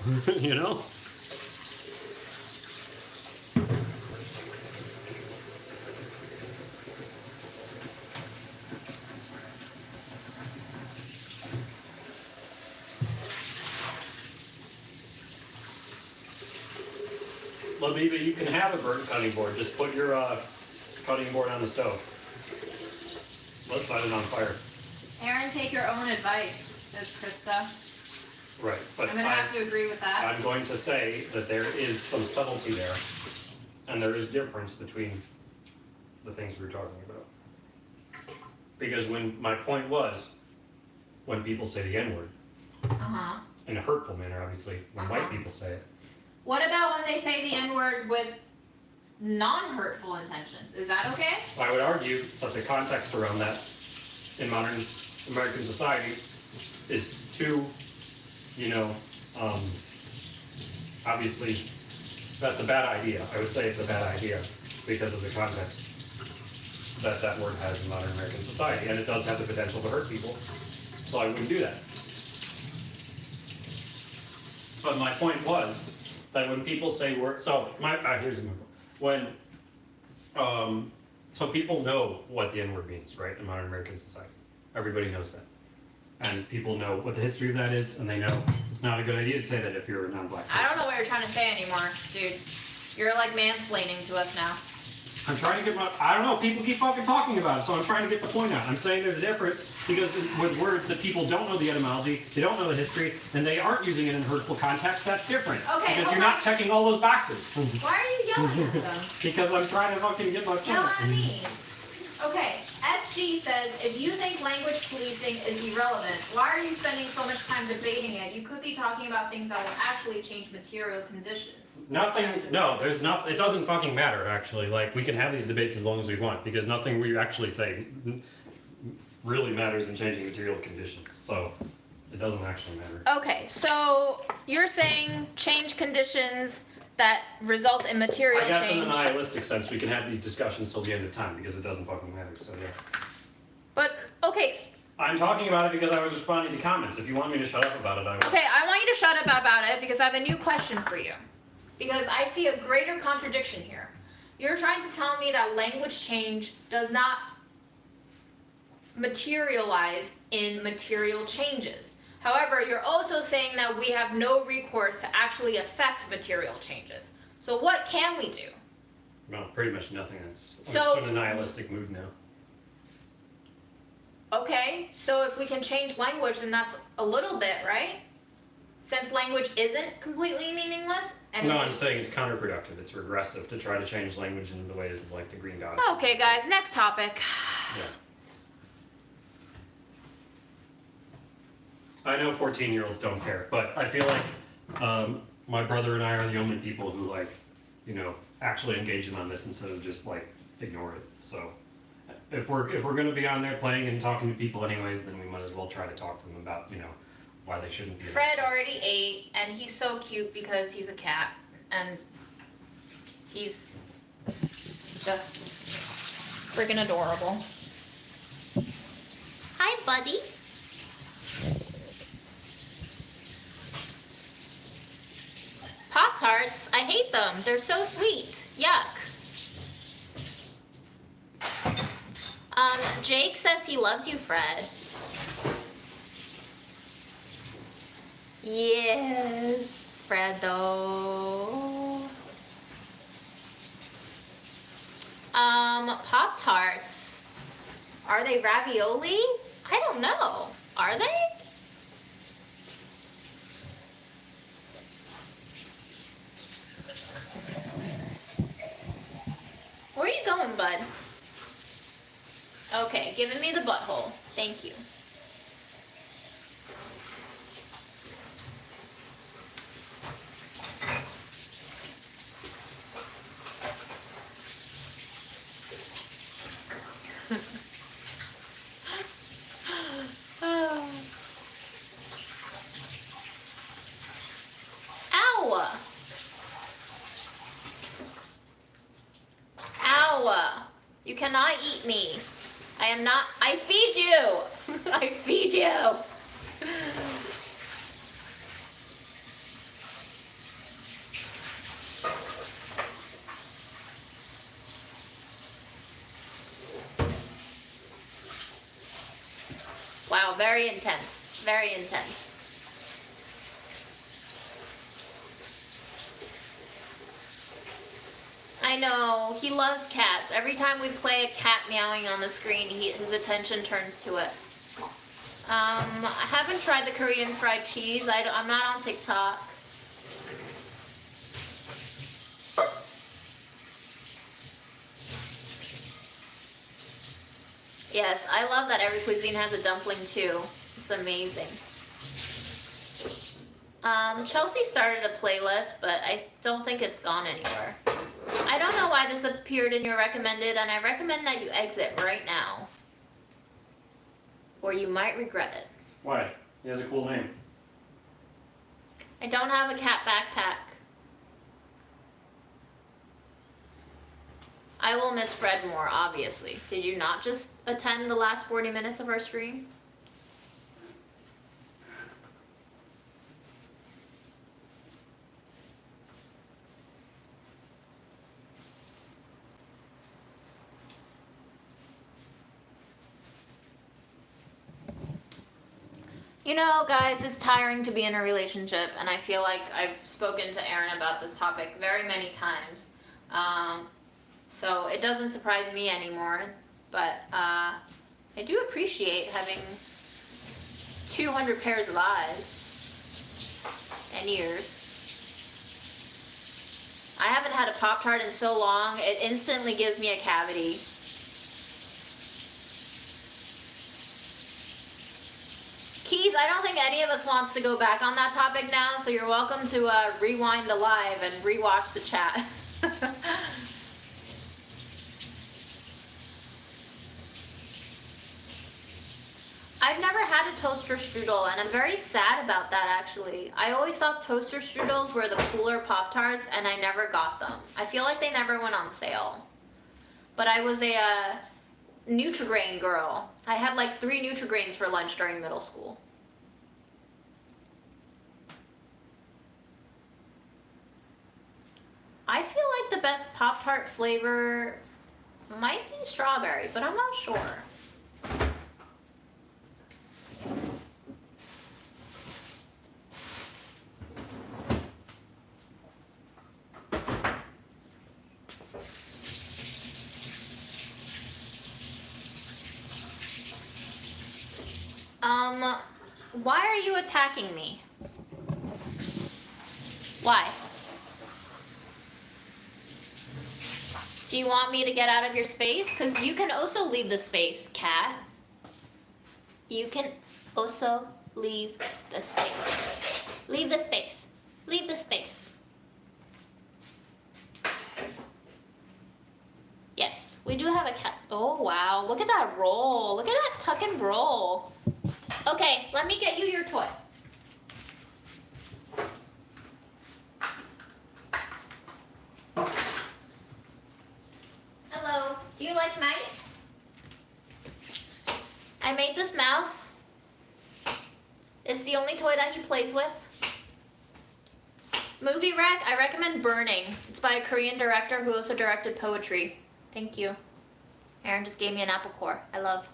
Laviva, you can have a burnt cutting board. Just put your cutting board on the stove. Let's light it on fire. Aaron, take your own advice, says Krista. Right, but I'm going to have to agree with that. I'm going to say that there is some subtlety there, and there is difference between the things we're talking about. Because my point was, when people say the N-word, in a hurtful manner, obviously, when white people say it. What about when they say the N-word with non-hurtful intentions? Is that okay? I would argue that the context around that in modern American society is too, obviously, that's a bad idea. I would say it's a bad idea because of the context that that word has in modern American society, and it does have the potential to hurt people. So I wouldn't do that. But my point was that when people say words, so here's the when so people know what the N-word means, right, in modern American society. Everybody knows that. And people know what the history of that is, and they know it's not a good idea to say that if you're a non-black person. I don't know what you're trying to say anymore, dude. You're like mansplaining to us now. I'm trying to get I don't know, people keep fucking talking about it, so I'm trying to get the point out. I'm saying there's a difference because with words that people don't know the etymology, they don't know the history, and they aren't using it in hurtful context, that's different. Okay, because you're not checking all those boxes. Why are you yelling at them? Because I'm trying to fucking get my point Yell out. at me. Okay, SG says, if you think language policing is irrelevant, why are you spending so much time debating it? You could be talking about things that will actually change material conditions. There's nothing, it doesn't fucking matter, actually. Like, we can have these debates as long as we want, because nothing we actually say really matters in changing material conditions, so it doesn't actually matter. Okay, so you're saying change conditions that result in material change. I guess in a nihilistic sense, we can have these discussions till the end of time, because it doesn't fucking matter, so yeah. But, okay. I'm talking about it because I was responding to comments. If you want me to shut up about it, I will. Okay, I want you to shut up about it because I have a new question for you. Because I see a greater contradiction here. You're trying to tell me that language change does not materialize in material changes. However, you're also saying that we have no recourse to actually affect material changes. So what can we do? Well, pretty much nothing. I'm So- in a nihilistic mood now. Okay, so if we can change language, then that's a little bit, right? Since language isn't completely meaningless? And No, I'm saying it's counterproductive. It's regressive to try to change language in the ways of, like, the Green Goddess. Okay, guys, next topic. Yeah. I know 14-year-olds don't care, but I feel like my brother and I are the only people who, like, actually engage in on this instead of just, like, ignore it. So if we're going to be on there playing and talking to people anyways, then we might as well try to talk to them about, why they shouldn't be. Fred already ate, and he's so cute because he's a cat, and he's just freaking adorable. Hi, buddy. Pop-Tarts, I hate them. They're so sweet. Yuck. Jake says he loves you, Fred. Yes, Fredo. Pop-Tarts. Are they ravioli? I don't know. Are they? Where are you going, bud? Okay, giving me the butthole. Thank you. Ow! Ow! You cannot eat me. I am not. I feed you! I feed you! Wow, very intense. Very intense. I know, he loves cats. Every time we play a cat meowing on the screen, his attention turns to it. I haven't tried the Korean fried cheese. I'm not on TikTok. Yes, I love that every cuisine has a dumpling too. It's amazing. Chelsea started a playlist, but I don't think it's gone anywhere. I don't know why this appeared in your recommended, and I recommend that you exit right now. Or you might regret it. Why? He has a cool name. I don't have a cat backpack. I will miss Fred more, obviously. Did you not just attend the last 40 minutes of our stream? You know, guys, it's tiring to be in a relationship, and I feel like I've spoken to Aaron about this topic very many times. So it doesn't surprise me anymore, but I do appreciate having 200 pairs of eyes and ears. I haven't had a Pop-Tart in so long, it instantly gives me a cavity. Keith, I don't think any of us wants to go back on that topic now, so you're welcome to rewind the live and rewatch the chat. I've never had a toaster strudel, and I'm very sad about that, actually. I always thought toaster strudels were the cooler Pop-Tarts, and I never got them. I feel like they never went on sale. But I was a Nutri-Grain girl. I had like 3 Nutri-Grains for lunch during middle school. I feel like the best Pop-Tart flavor might be strawberry, but I'm not sure. Why are you attacking me? Why? Do you want me to get out of your space? Because you can also leave the space, cat. You can also leave the space. Leave the space. Leave the space. Yes, we do have a cat. Oh, wow. Look at that roll. Look at that tuck and roll. Okay, let me get you your toy. Hello, do you like mice? I made this mouse. It's the only toy that he plays with. Movie rec, I recommend Burning. It's by a Korean director who also directed Poetry. Thank you. Aaron just gave me an apple core. I love.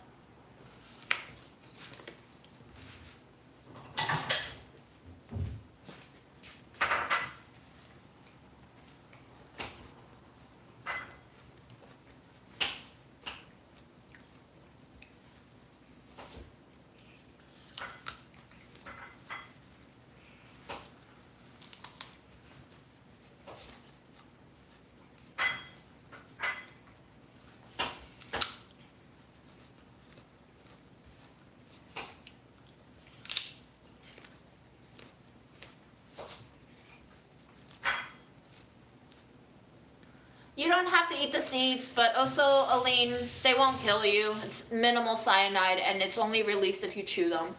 You don't have to eat the seeds, but also, Aline, they won't kill you. It's minimal cyanide, and it's only released if you chew them.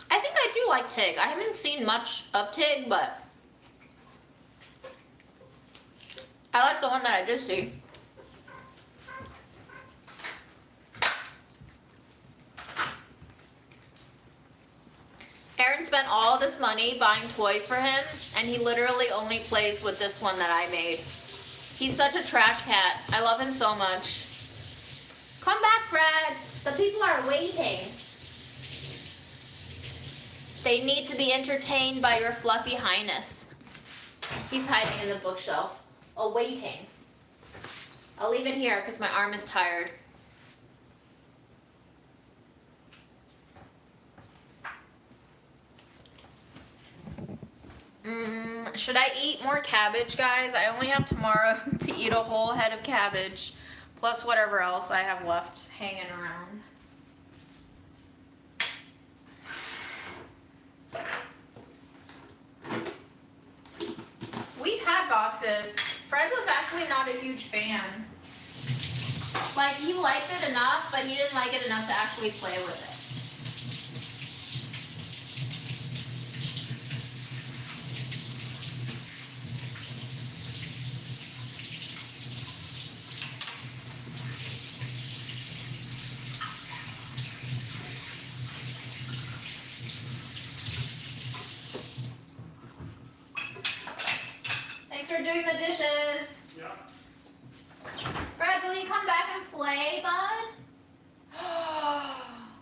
I think I do like Tig. I haven't seen much of Tig, but I like the one that I did see. Aaron spent all this money buying toys for him, and he literally only plays with this one that I made. He's such a trash cat. I love him so much. Come back, Fred. The people are waiting. They need to be entertained by your fluffy highness. He's hiding in the bookshelf, awaiting. I'll leave it here because my arm is tired. Should I eat more cabbage, guys? I only have tomorrow to eat a whole head of cabbage, plus whatever else I have left hanging around. We've had boxes. Fred was actually not a huge fan. Like, he liked it enough, but he didn't like it enough to actually play with it. for doing the dishes. Yeah. Fred, will you come back and play, bud?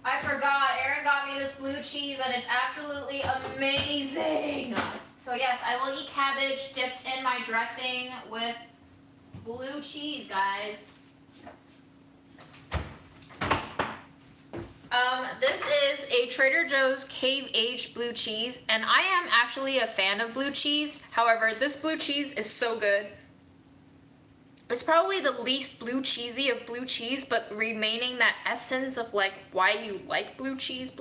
I forgot. Aaron got me this blue cheese and it's absolutely amazing. So yes, I will eat cabbage dipped in my dressing with blue cheese, guys. This is a Trader Joe's cave-aged blue cheese, and I am actually a fan of blue cheese. However, this blue cheese is so good. It's probably the least blue cheesy of blue cheese, but remaining that essence of like why you like blue cheese.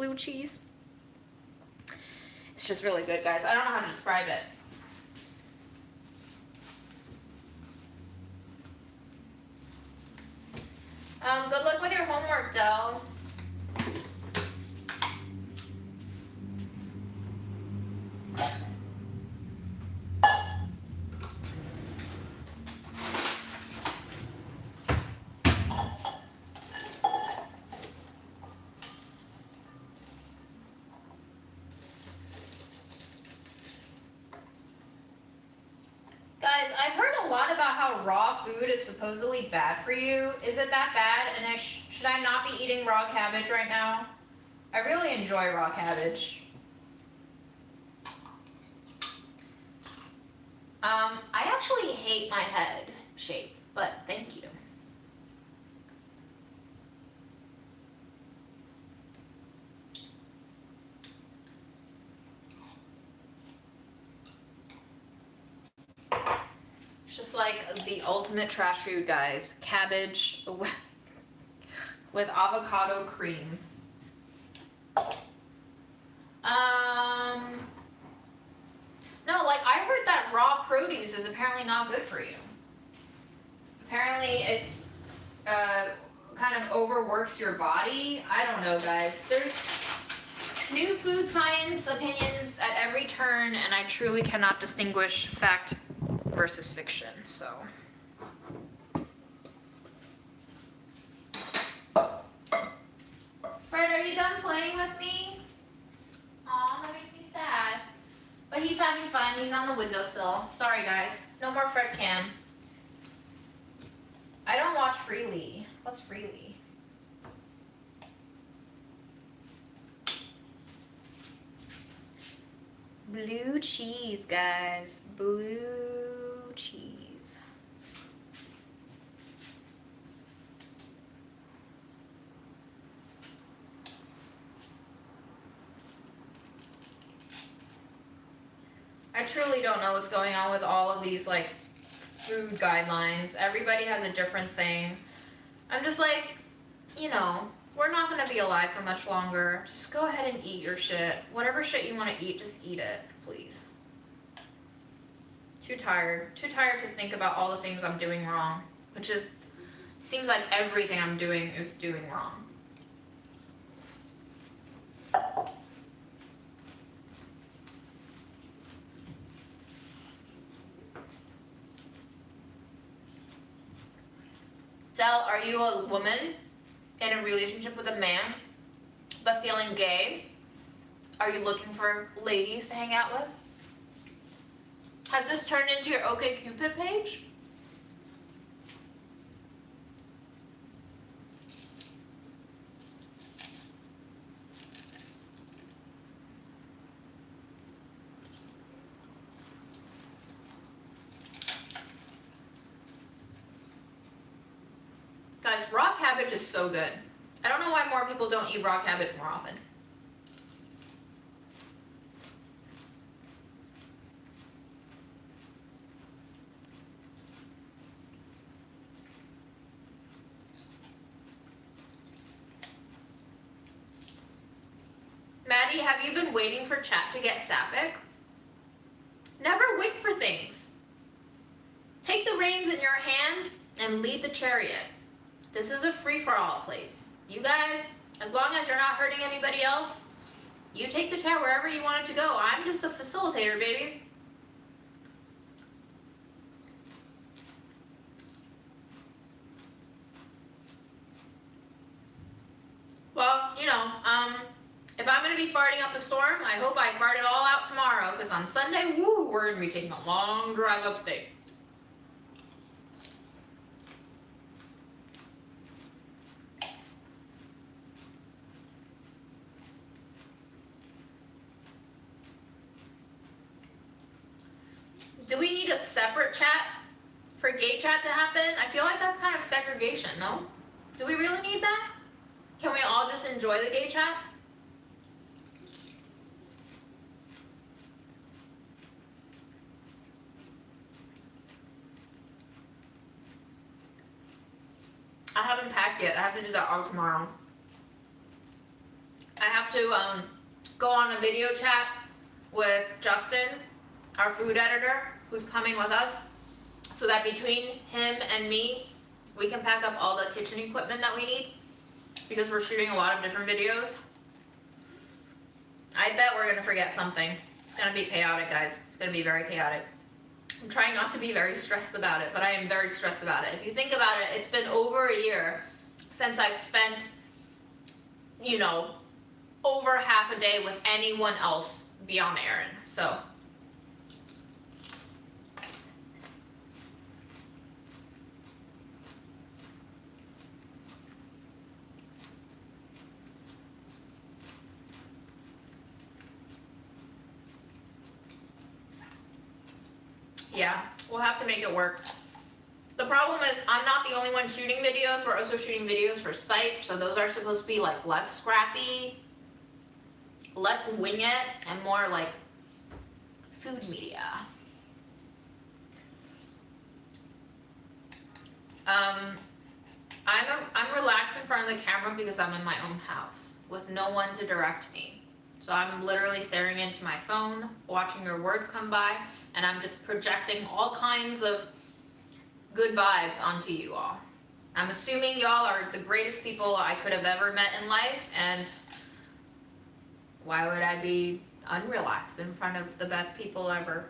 It's just really good, guys. I don't know how to describe it. Good luck with your homework, Del. Guys, I've heard a lot about how raw food is supposedly bad for you. Is it that bad? And should I not be eating raw cabbage right now? I really enjoy raw cabbage. I actually hate my head shape, but thank you. Just like the ultimate trash food, guys. Cabbage with avocado cream. No, like I heard that raw produce is apparently not good for you. Apparently it kind of overworks your body. I don't know, guys. There's new food science opinions at every turn, and I truly cannot distinguish fact versus fiction, so. Fred, are you done playing with me? Aw, that makes me sad. But he's having fun, he's on the windowsill. Sorry guys, no more Fred Cam. I don't watch Freely. What's Freely? Blue cheese, guys. Blue cheese. I truly don't know what's going on with all of these like food guidelines. Everybody has a different thing. I'm just like, you know, we're not gonna be alive for much longer. Just go ahead and eat your shit. Whatever shit you wanna eat, just eat it, please. Too tired to think about all the things I'm doing wrong, which is, seems like everything I'm doing is doing wrong. Del, are you a woman in a relationship with a man, but feeling gay? Are you looking for ladies to hang out with? Has this turned into your OkCupid page? Guys, raw cabbage is so good. I don't know why more people don't eat raw cabbage more often. Maddie, have you been waiting for chat to get sapphic? Never wait for things. Take the reins in your hand and lead the chariot. This is a free-for-all place. You guys, as long as you're not hurting anybody else, you take the chat wherever you want it to go. I'm just a facilitator, baby. Well, you know, if I'm going to be farting up a storm, I hope I fart it all out tomorrow, because on Sunday, woo, we're going to be taking a long drive upstate. Do we need a separate chat for gay chat to happen? I feel like that's kind of segregation, no? Do we really need that? Can we all just enjoy the gay chat? I haven't packed yet. I have to do that all tomorrow. I have to go on a video chat with Justin, our food editor, who's coming with us, so that between him and me, we can pack up all the kitchen equipment that we need, because we're shooting a lot of different videos. I bet we're gonna forget something. It's gonna be chaotic, guys. It's gonna be very chaotic. I'm trying not to be very stressed about it, but I am very stressed about it. If you think about it, it's been over a year since I've spent, you know, over half a day with anyone else beyond Aaron, so. Yeah, we'll have to make it work. The problem is I'm not the only one shooting videos. We're also shooting videos for Sight, so those are supposed to be like less scrappy, less wing it, and more like food media. I'm relaxed in front of the camera because I'm in my own house with no one to direct me. So I'm literally staring into my phone, watching your words come by, and I'm just projecting all kinds of good vibes onto you all. I'm assuming y'all are the greatest people I could have ever met in life, and why would I be unrelaxed in front of the best people ever?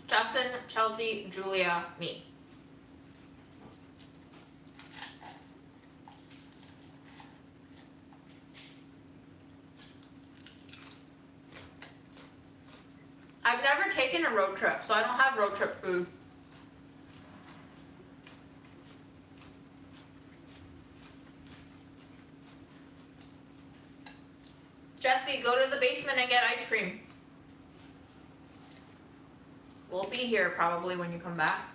Justin, Chelsea, Julia, me. I've never taken a road trip, so I don't have road trip food. Jesse, go to the basement and get ice cream. We'll be here probably when you come back.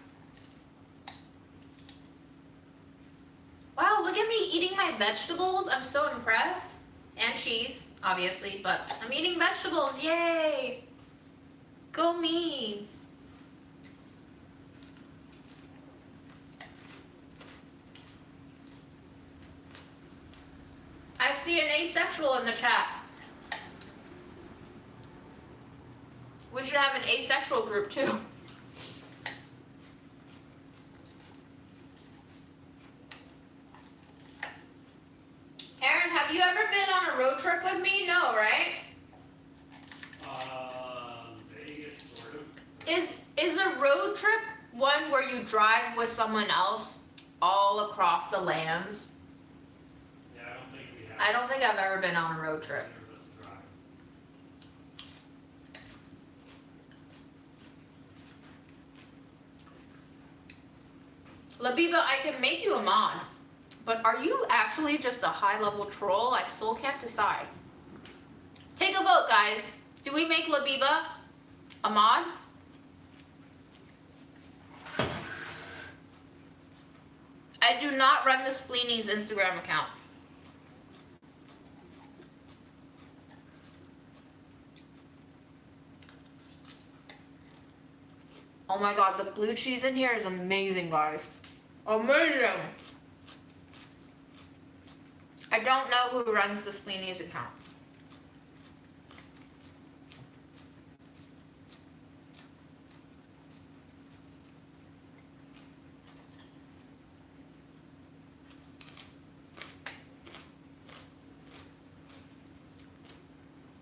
Wow, look at me eating my vegetables. I'm so impressed. And cheese, obviously, but I'm eating vegetables. Yay! Go me. I see an asexual in the chat. We should have an asexual group too. Aaron, have you ever been on a road trip with me? No, right? Vegas, sort of. Is a road trip one where you drive with someone else all across the lands? Yeah, I don't think we have. I don't think I've ever been on a road trip. Labiba, I can make you a mod, but are you actually just a high-level troll? I still can't decide. Take a vote, guys. Do we make Labiba a mod? I do not run the Spleenies Instagram account. Oh my god, the blue cheese in here is amazing, guys. Amazing! I don't know who runs the Spleenies account.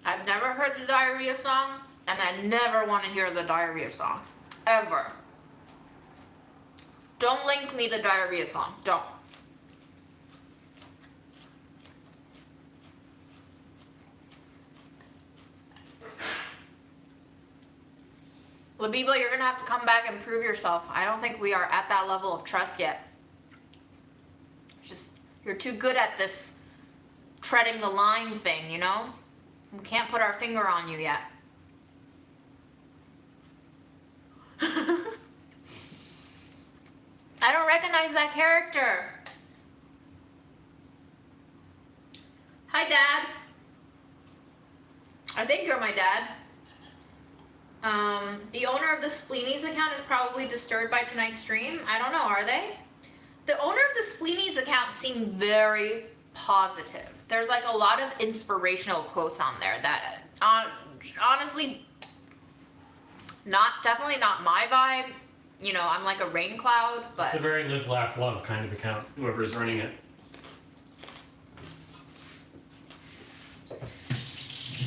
I've never heard the diarrhea song, and I never want to hear the diarrhea song. Ever. Don't link me the diarrhea song. Don't. Labiba, you're gonna have to come back and prove yourself. I don't think we are at that level of trust yet. Just, you're too good at this treading the line thing, you know? We can't put our finger on you yet. I don't recognize that character. Hi, Dad. I think you're my dad. The owner of the Spleenies account is probably disturbed by tonight's stream. I don't know, are they? The owner of the Spleenies account seemed very positive. There's like a lot of inspirational quotes on there that, honestly, definitely not my vibe. You know, I'm like a rain cloud, but... It's a very live, laugh, love kind of account, whoever's running it.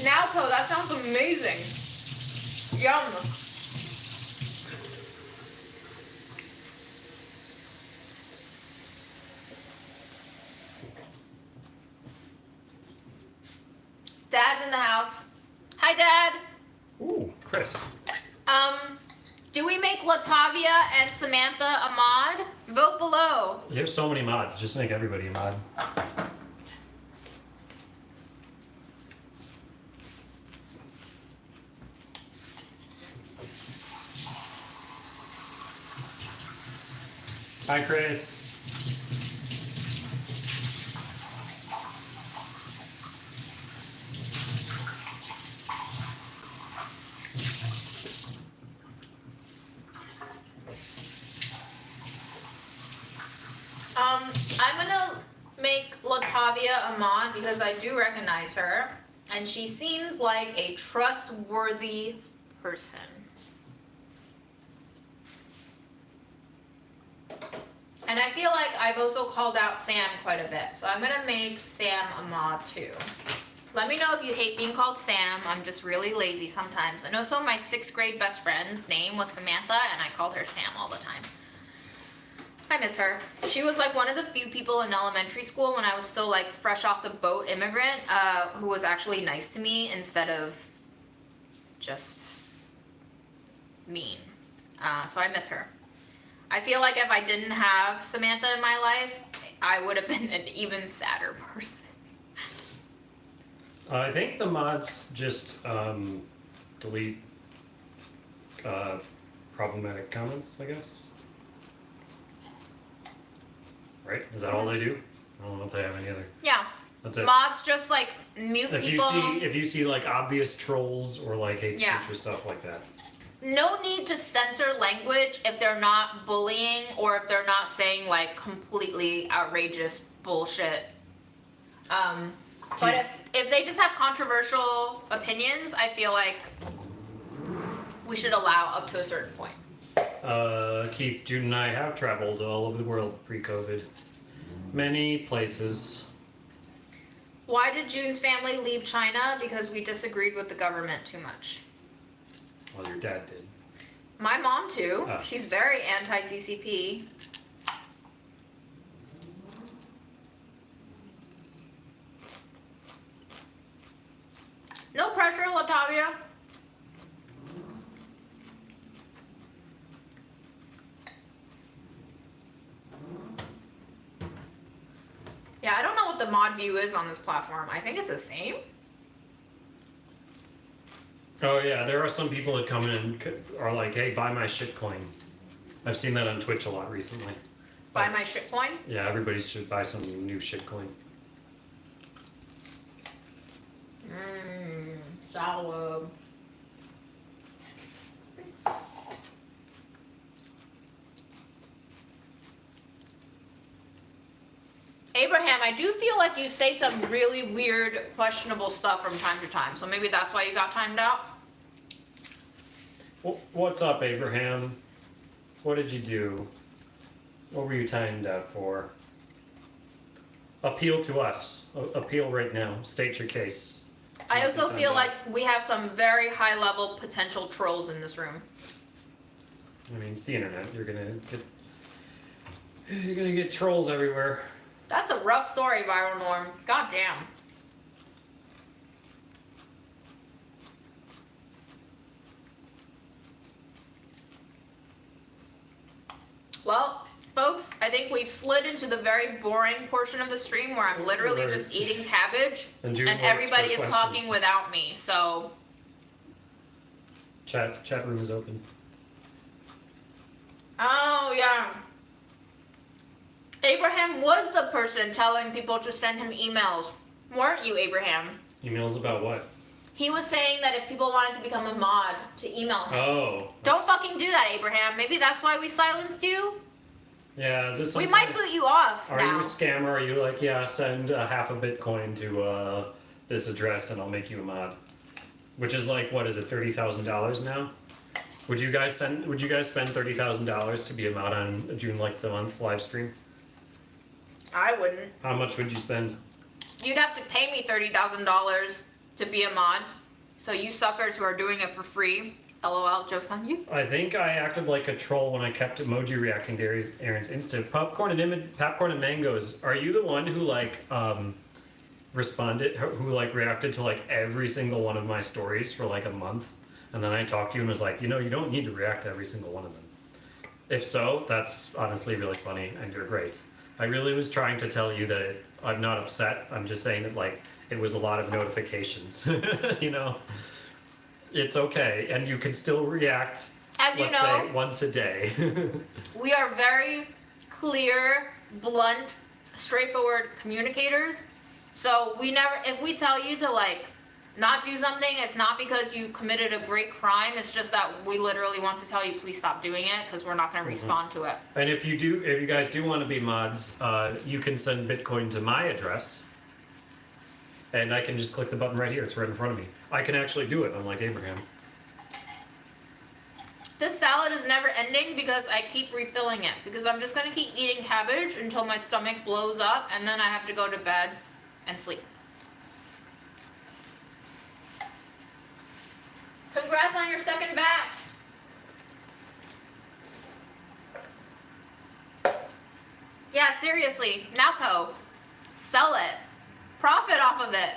Now, Po, that sounds amazing. Yum. Dad's in the house. Hi, Dad. Ooh, Chris. Do we make Latavia and Samantha a mod? Vote below. You have so many mods, just make everybody a mod. Hi, Chris. I'm gonna make Latavia a mod because I do recognize her, and she seems like a trustworthy person. And I feel like I've also called out Sam quite a bit, so I'm gonna make Sam a mod too. Let me know if you hate being called Sam. I'm just really lazy sometimes. I know some of my 6th grade best friend's name was Samantha, and I called her Sam all the time. I miss her. She was like one of the few people in elementary school when I was still like fresh off the boat immigrant who was actually nice to me instead of just mean. So I miss her. I feel like if I didn't have Samantha in my life, I would have been an even sadder person. I think the mods just delete problematic comments, I guess. Right? Is that all they do? I don't know if they have any other. Yeah. That's it. Mods just like mute people. If you see like obvious trolls or like hate speech or stuff like that. No need to censor language if they're not bullying or if they're not saying like completely outrageous bullshit. But if they just have controversial opinions, I feel like we should allow up to a certain point. Keith, June, and I have traveled all over the world pre-COVID. Many places. Why did June's family leave China? Because we disagreed with the government too much. Well, your dad did. My mom too. Oh. She's very anti-CCP. No pressure, Latavia. Yeah, I don't know what the mod view is on this platform. I think it's the same. Oh yeah, there are some people that come in and are like, "Hey, buy my shitcoin." I've seen that on Twitch a lot recently. Buy my shitcoin? Yeah, everybody should buy some new shitcoin. Salad. Abraham, I do feel like you say some really weird, questionable stuff from time to time, so maybe that's why you got timed out? What's up, Abraham? What did you do? What were you timed out for? Appeal to us. Appeal right now. State your case. I also feel like we have some very high-level potential trolls in this room. I mean, it's the internet. You're gonna get trolls everywhere. That's a rough story, Viral Norm. God damn. Well, folks, I think we've slid into the very boring portion of the stream where I'm literally Right. just eating cabbage And and everybody is talking without me. So, Chat room is open. oh yeah. Abraham was the person telling people to send him emails. Weren't you, Abraham? Emails about what? He was saying that if people wanted to become a mod, to email him. Oh. Don't fucking do that, Abraham. Maybe that's why we silenced you. Yeah, is this We something? might boot you off Are now. you a scammer? Are you like, yeah, send half a Bitcoin to this address and I'll make you a mod? Which is like, what is it, $30,000 now? Would you guys spend $30,000 to be a mod on June like the month live stream? I wouldn't. How much would you spend? You'd have to pay me $30,000 to be a mod. So you suckers who are doing it for free, LOL, joke's on you. I think I acted like a troll when I kept emoji reacting to Aaron's instant popcorn and mangoes. Are you the one who like reacted to like every single one of my stories for like a month, and then I talked to you and was like, you know, you don't need to react to every single one of them. If so, that's honestly really funny and you're great. I really was trying to tell you that I'm not upset. I'm just saying that like it was a lot of notifications. You know, it's okay, and you can still react. As you Let's know, say once a day. we are very clear, blunt, straightforward communicators. So if we tell you to like not do something, it's not because you committed a great crime. It's just that we literally want to tell you, please stop doing it, because we're not going to respond to it. And if you guys do want to be mods, you can send Bitcoin to my address, and I can just click the button right here. It's right in front of me. I can actually do it, unlike Abraham. This salad is never ending because I keep refilling it. Because I'm just going to keep eating cabbage until my stomach blows up, and then I have to go to bed and sleep. Congrats on your second vax. Yeah, seriously, Nowco, sell it, profit off of it.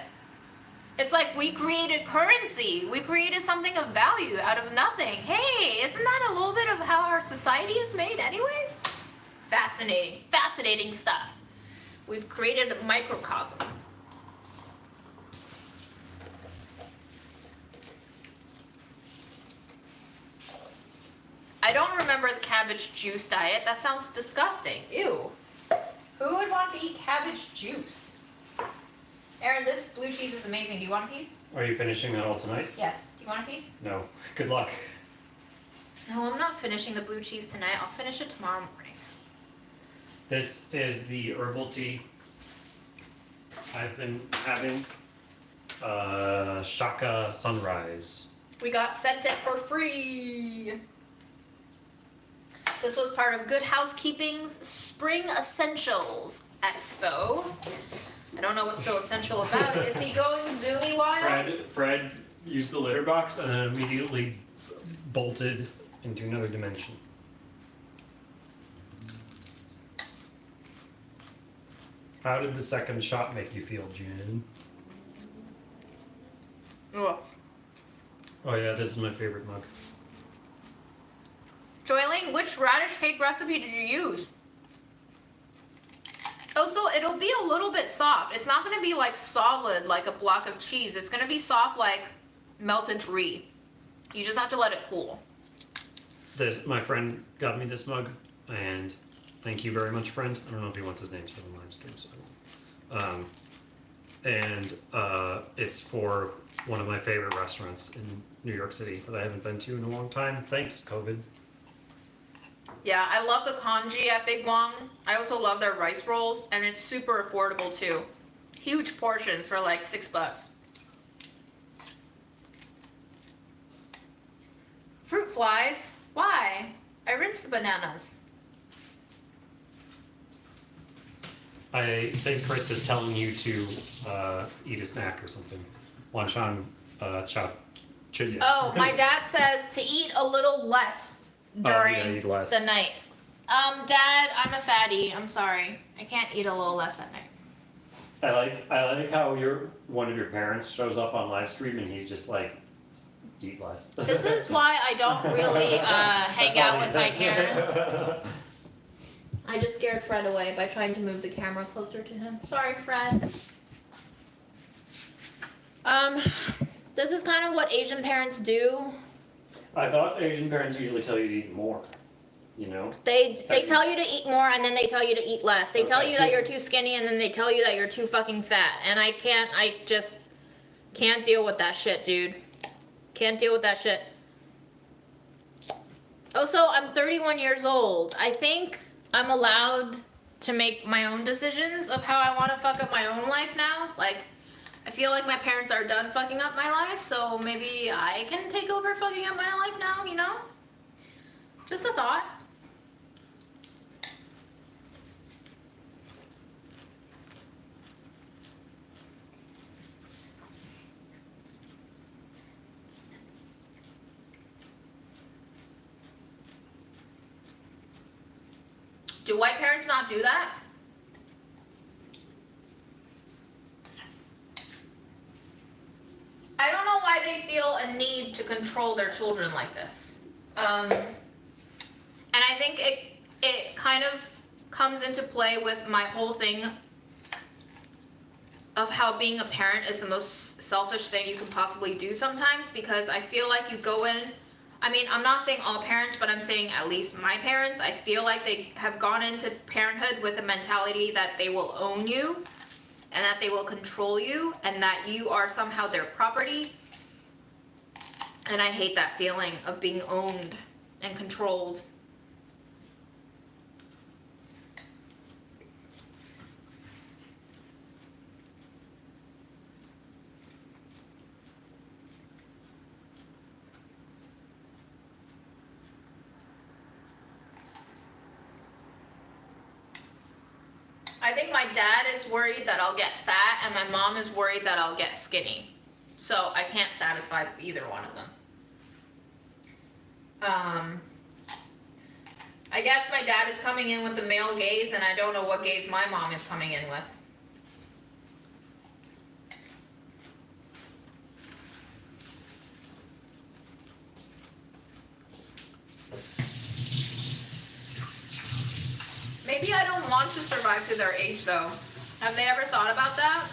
It's like we created currency. We created something of value out of nothing. Hey, isn't that a little bit of how our society is made anyway? Fascinating, fascinating stuff. We've created a microcosm. I don't remember the cabbage juice diet. That sounds disgusting. Ew. Who would want to eat cabbage juice? Aaron, this blue cheese is amazing. Do you want a piece? Are you finishing that all tonight? Yes. Do you want a piece? No. Good luck. No, I'm not finishing the blue cheese tonight. I'll finish it tomorrow morning. This is the herbal tea I've been having. Shaka Sunrise. We got sent it for free. This was part of Good Housekeeping's Spring Essentials Expo. I don't know what's so essential about it. Is he going zoomy wild? Fred used the litter box and then immediately bolted into another dimension. How did the second shot make you feel, Jen? Ugh. Oh yeah, this is my favorite mug. Joyling, which radish cake recipe did you use? Oh, so it'll be a little bit soft. It's not going to be like solid like a block of cheese. It's going to be soft like melted brie. You just have to let it cool. My friend got me this mug, and thank you very much, friend. I don't know if he wants his name said on live stream, so I won't. And it's for one of my favorite restaurants in New York City that I haven't been to in a long time. Thanks, COVID. Yeah, I love the congee at Big Wong. I also love their rice rolls, and it's super affordable too. Huge portions for like $6. Fruit flies? Why? I rinsed the bananas. I think Chris is telling you to eat a snack or something. Wanshan chit. Oh, my dad says to eat a little less during eat less. the night. Dad, I'm a fatty. I'm sorry. I can't eat a little less at night. I like how one of your parents shows up on live stream and he's just like, eat less. This is why I don't really hang out with my parents. I just scared Fred away by trying to move the camera closer to him. Sorry, Fred. This is kind of what Asian parents do. I thought Asian parents usually tell you to eat more. You know? They tell you to eat more and then they tell you to eat less. They tell Okay. you that you're too skinny and then they tell you that you're too fucking fat. And I just can't deal with that shit, dude. Can't deal with that shit. Also, I'm 31 years old. I think I'm allowed to make my own decisions of how I want to fuck up my own life now. Like, I feel like my parents are done fucking up my life, so maybe I can take over fucking up my life now, you know? Just a thought. Do white parents not do that? I don't know why they feel a need to control their children like this. And I think it kind of comes into play with my whole thing of how being a parent is the most selfish thing you can possibly do sometimes, because I feel like you go in, I mean, I'm not saying all parents, but I'm saying at least my parents, I feel like they have gone into parenthood with a mentality that they will own you and that they will control you and that you are somehow their property. And I hate that feeling of being owned and controlled. I think my dad is worried that I'll get fat and my mom is worried that I'll get skinny. So I can't satisfy either one of them. I guess my dad is coming in with the male gaze and I don't know what gaze my mom is coming in with. Maybe I don't want to survive to their age though. Have they ever thought about that?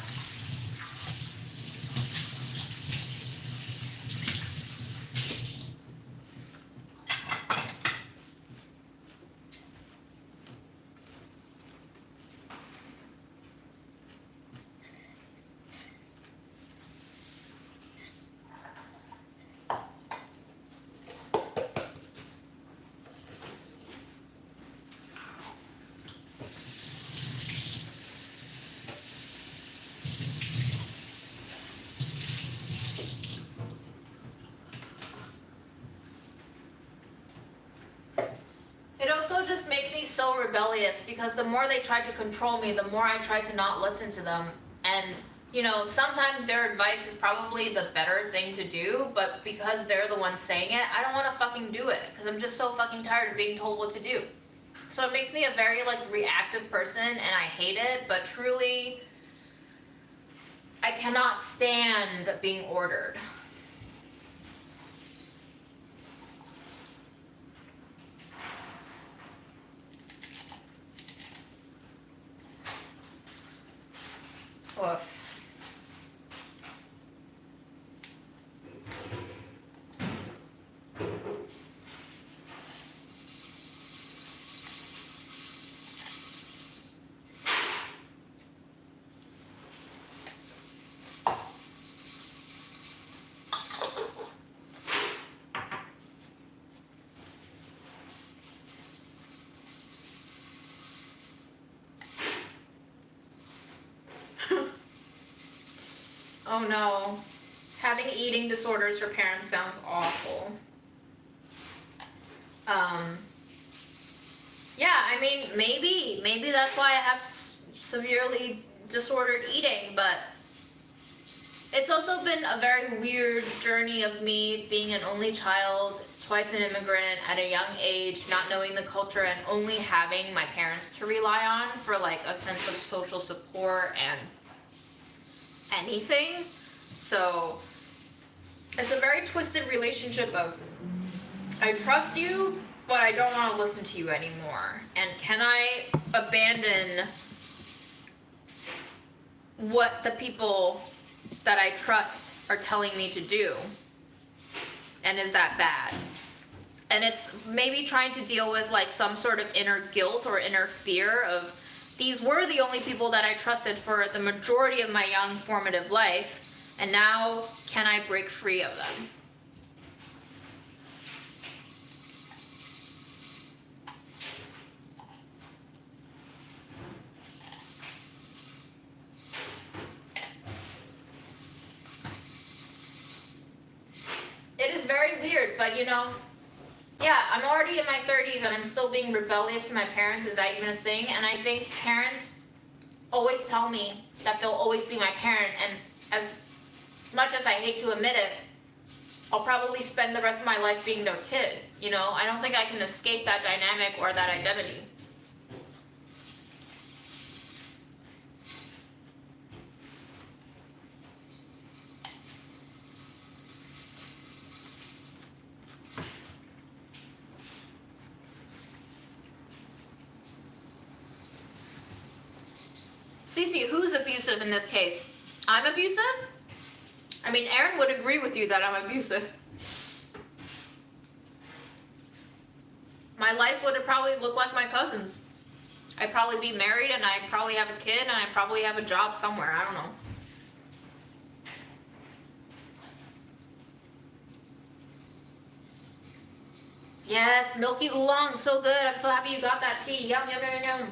It also just makes me so rebellious because the more they try to control me, the more I try to not listen to them. And, you know, sometimes their advice is probably the better thing to do, but because they're the ones saying it, I don't want to fucking do it because I'm just so fucking tired of being told what to do. So it makes me a very, like, reactive person and I hate it, but truly, I cannot stand being ordered. Oof. Oh no. Having eating disorders for parents sounds awful. Yeah, I mean, maybe that's why I have severely disordered eating, but it's also been a very weird journey of me being an only child, twice an immigrant, at a young age, not knowing the culture and only having my parents to rely on for like a sense of social support and anything. So it's a very twisted relationship of I trust you, but I don't want to listen to you anymore? And can I abandon what the people that I trust are telling me to do? And is that bad? And it's maybe trying to deal with like some sort of inner guilt or inner fear of, these were the only people that I trusted for the majority of my young formative life, and now can I break free of them? It is very weird, but you know, yeah, I'm already in my 30s and I'm still being rebellious to my parents. Is that even a thing? And I think parents always tell me that they'll always be my parent, and as much as I hate to admit it, I'll probably spend the rest of my life being their kid. You know, I don't think I can escape that dynamic or that identity. Cece, who's abusive in this case? I'm abusive? I mean, Aaron would agree with you that I'm abusive. My life would have probably looked like my cousin's. I'd probably be married, and I'd probably have a kid, and I'd probably have a job somewhere. I don't know. Yes, milky oolong, so good. I'm so happy you got that tea. Yum, yum, yum, yum.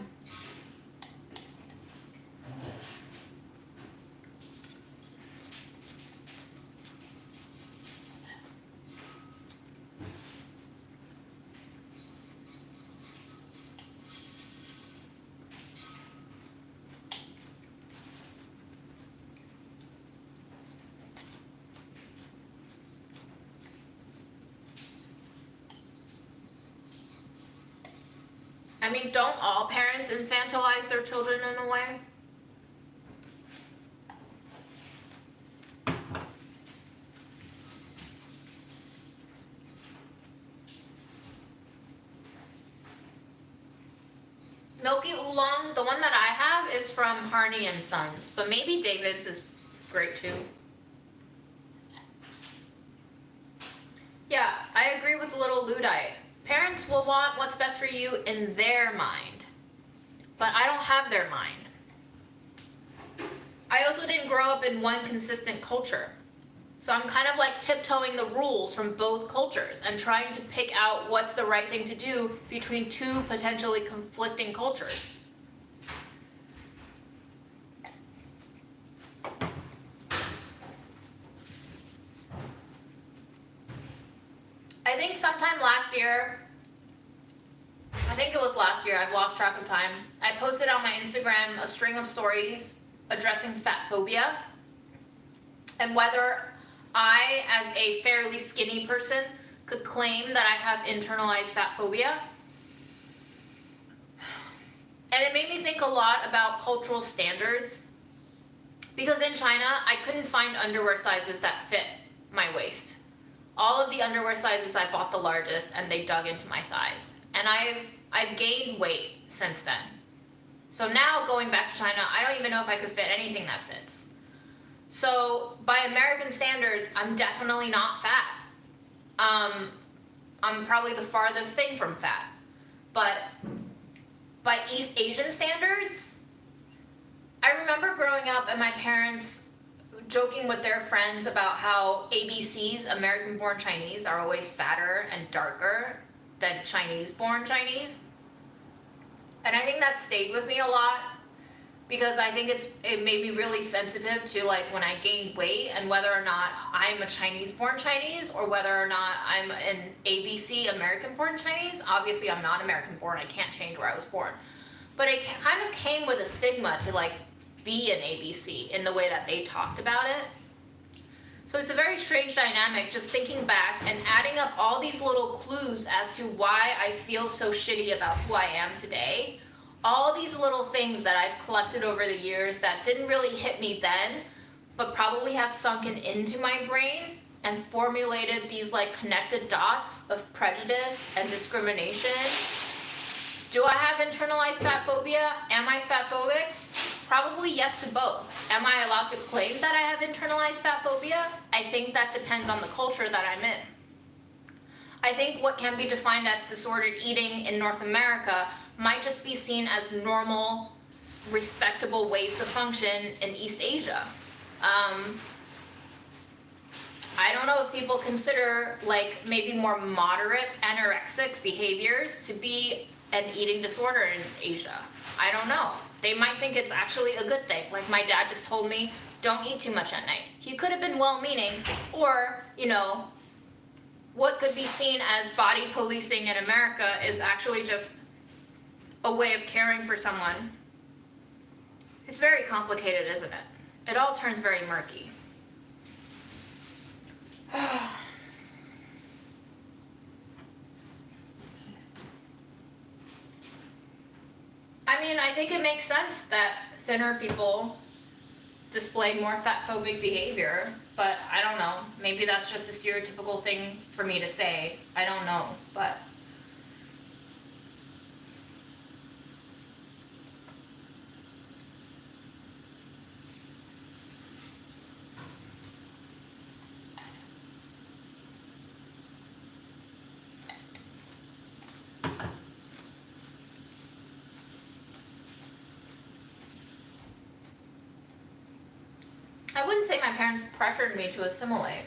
I mean, don't all parents infantilize their children in a way? Milky oolong, the one that I have is from Harney and Sons, but maybe David's is great too. Yeah, I agree with little Luddite. Parents will want what's best for you in their mind, but I don't have their mind. I also didn't grow up in one consistent culture. So I'm kind of like tiptoeing the rules from both cultures and trying to pick out what's the right thing to do between two potentially conflicting cultures. I think sometime last year, I've lost track of time, I posted on my Instagram a string of stories addressing fat phobia and whether I, as a fairly skinny person, could claim that I have internalized fat phobia. And it made me think a lot about cultural standards, because in China, I couldn't find underwear sizes that fit my waist. All of the underwear sizes, I bought the largest, and they dug into my thighs. And I've gained weight since then. So now, going back to China, I don't even know if I could fit anything that fits. So, by American standards, I'm definitely not fat. I'm probably the farthest thing from fat. But by East Asian standards, I remember growing up and my parents joking with their friends about how ABCs, American-born Chinese, are always fatter and darker than Chinese-born Chinese. And I think that stayed with me a lot, because I think it made me really sensitive to like when I gained weight and whether or not I'm a Chinese-born Chinese or whether or not I'm an ABC, American-born Chinese. Obviously, I'm not American-born. I can't change where I was born. But it kind of came with a stigma to like be an ABC in the way that they talked about it. So it's a very strange dynamic, just thinking back and adding up all these little clues as to why I feel so shitty about who I am today. All these little things that I've collected over the years that didn't really hit me then, but probably have sunken into my brain and formulated these like connected dots of prejudice and discrimination. Do I have internalized fat phobia? Am I fat phobic? Probably yes to both. Am I allowed to claim that I have internalized fat phobia? I think that depends on the culture that I'm in. I think what can be defined as disordered eating in North America might just be seen as normal, respectable ways to function in East Asia. I don't know if people consider like maybe more moderate anorexic behaviors to be an eating disorder in Asia. I don't know. They might think it's actually a good thing. Like my dad just told me, don't eat too much at night. He could have been well-meaning, or, you know, what could be seen as body policing in America is actually just a way of caring for someone. It's very complicated, isn't it? It all turns very murky. I mean, I think it makes sense that thinner people display more fat-phobic behavior, but I don't know. Maybe that's just a stereotypical thing for me to say. I don't know, but... I wouldn't say my parents pressured me to assimilate.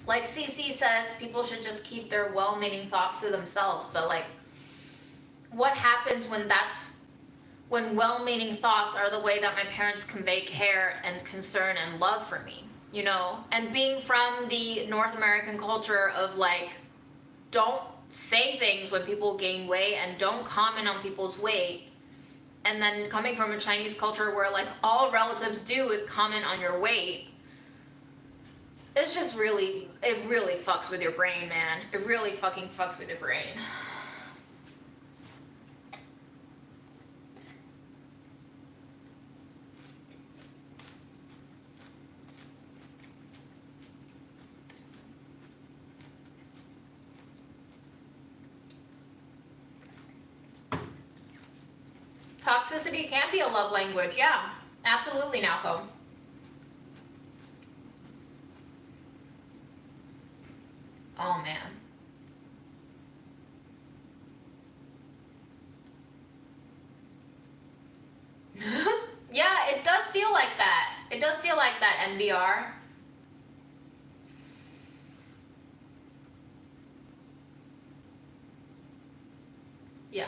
Like CC says, people should just keep their well-meaning thoughts to themselves, but like, what happens when well-meaning thoughts are the way that my parents convey care and concern and love for me, you know? And being from the North American culture of like, don't say things when people gain weight and don't comment on people's weight, and then coming from a Chinese culture where like all relatives do is comment on your weight, it's just really, it really fucks with your brain, man. It really fucking fucks with your brain. Toxicity can be a love language, yeah. Absolutely, Nalco. Oh, man. Yeah, it does feel like that. It does feel like that, NBR. Yeah.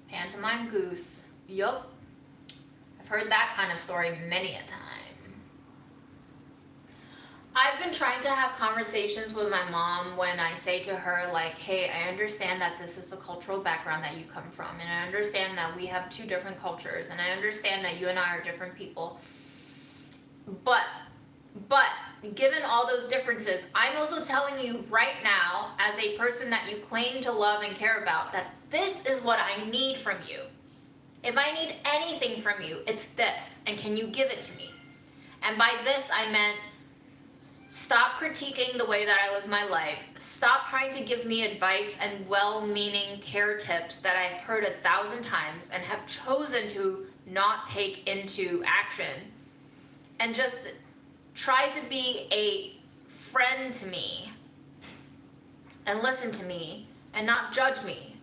Pantomime goose. Yup. I've heard that kind of story many a time. I've been trying to have conversations with my mom when I say to her, like, hey, I understand that this is the cultural background that you come from, and I understand that we have two different cultures, and I understand that you and I are different people. But, given all those differences, I'm also telling you right now, as a person that you claim to love and care about, that this is what I need from you. If I need anything from you, it's this, and can you give it to me? And by this, I meant stop critiquing the way that I live my life. Stop trying to give me advice and well-meaning care tips that I've heard 1,000 times and have chosen to not take into action. And just try to be a friend to me and listen to me and not judge me.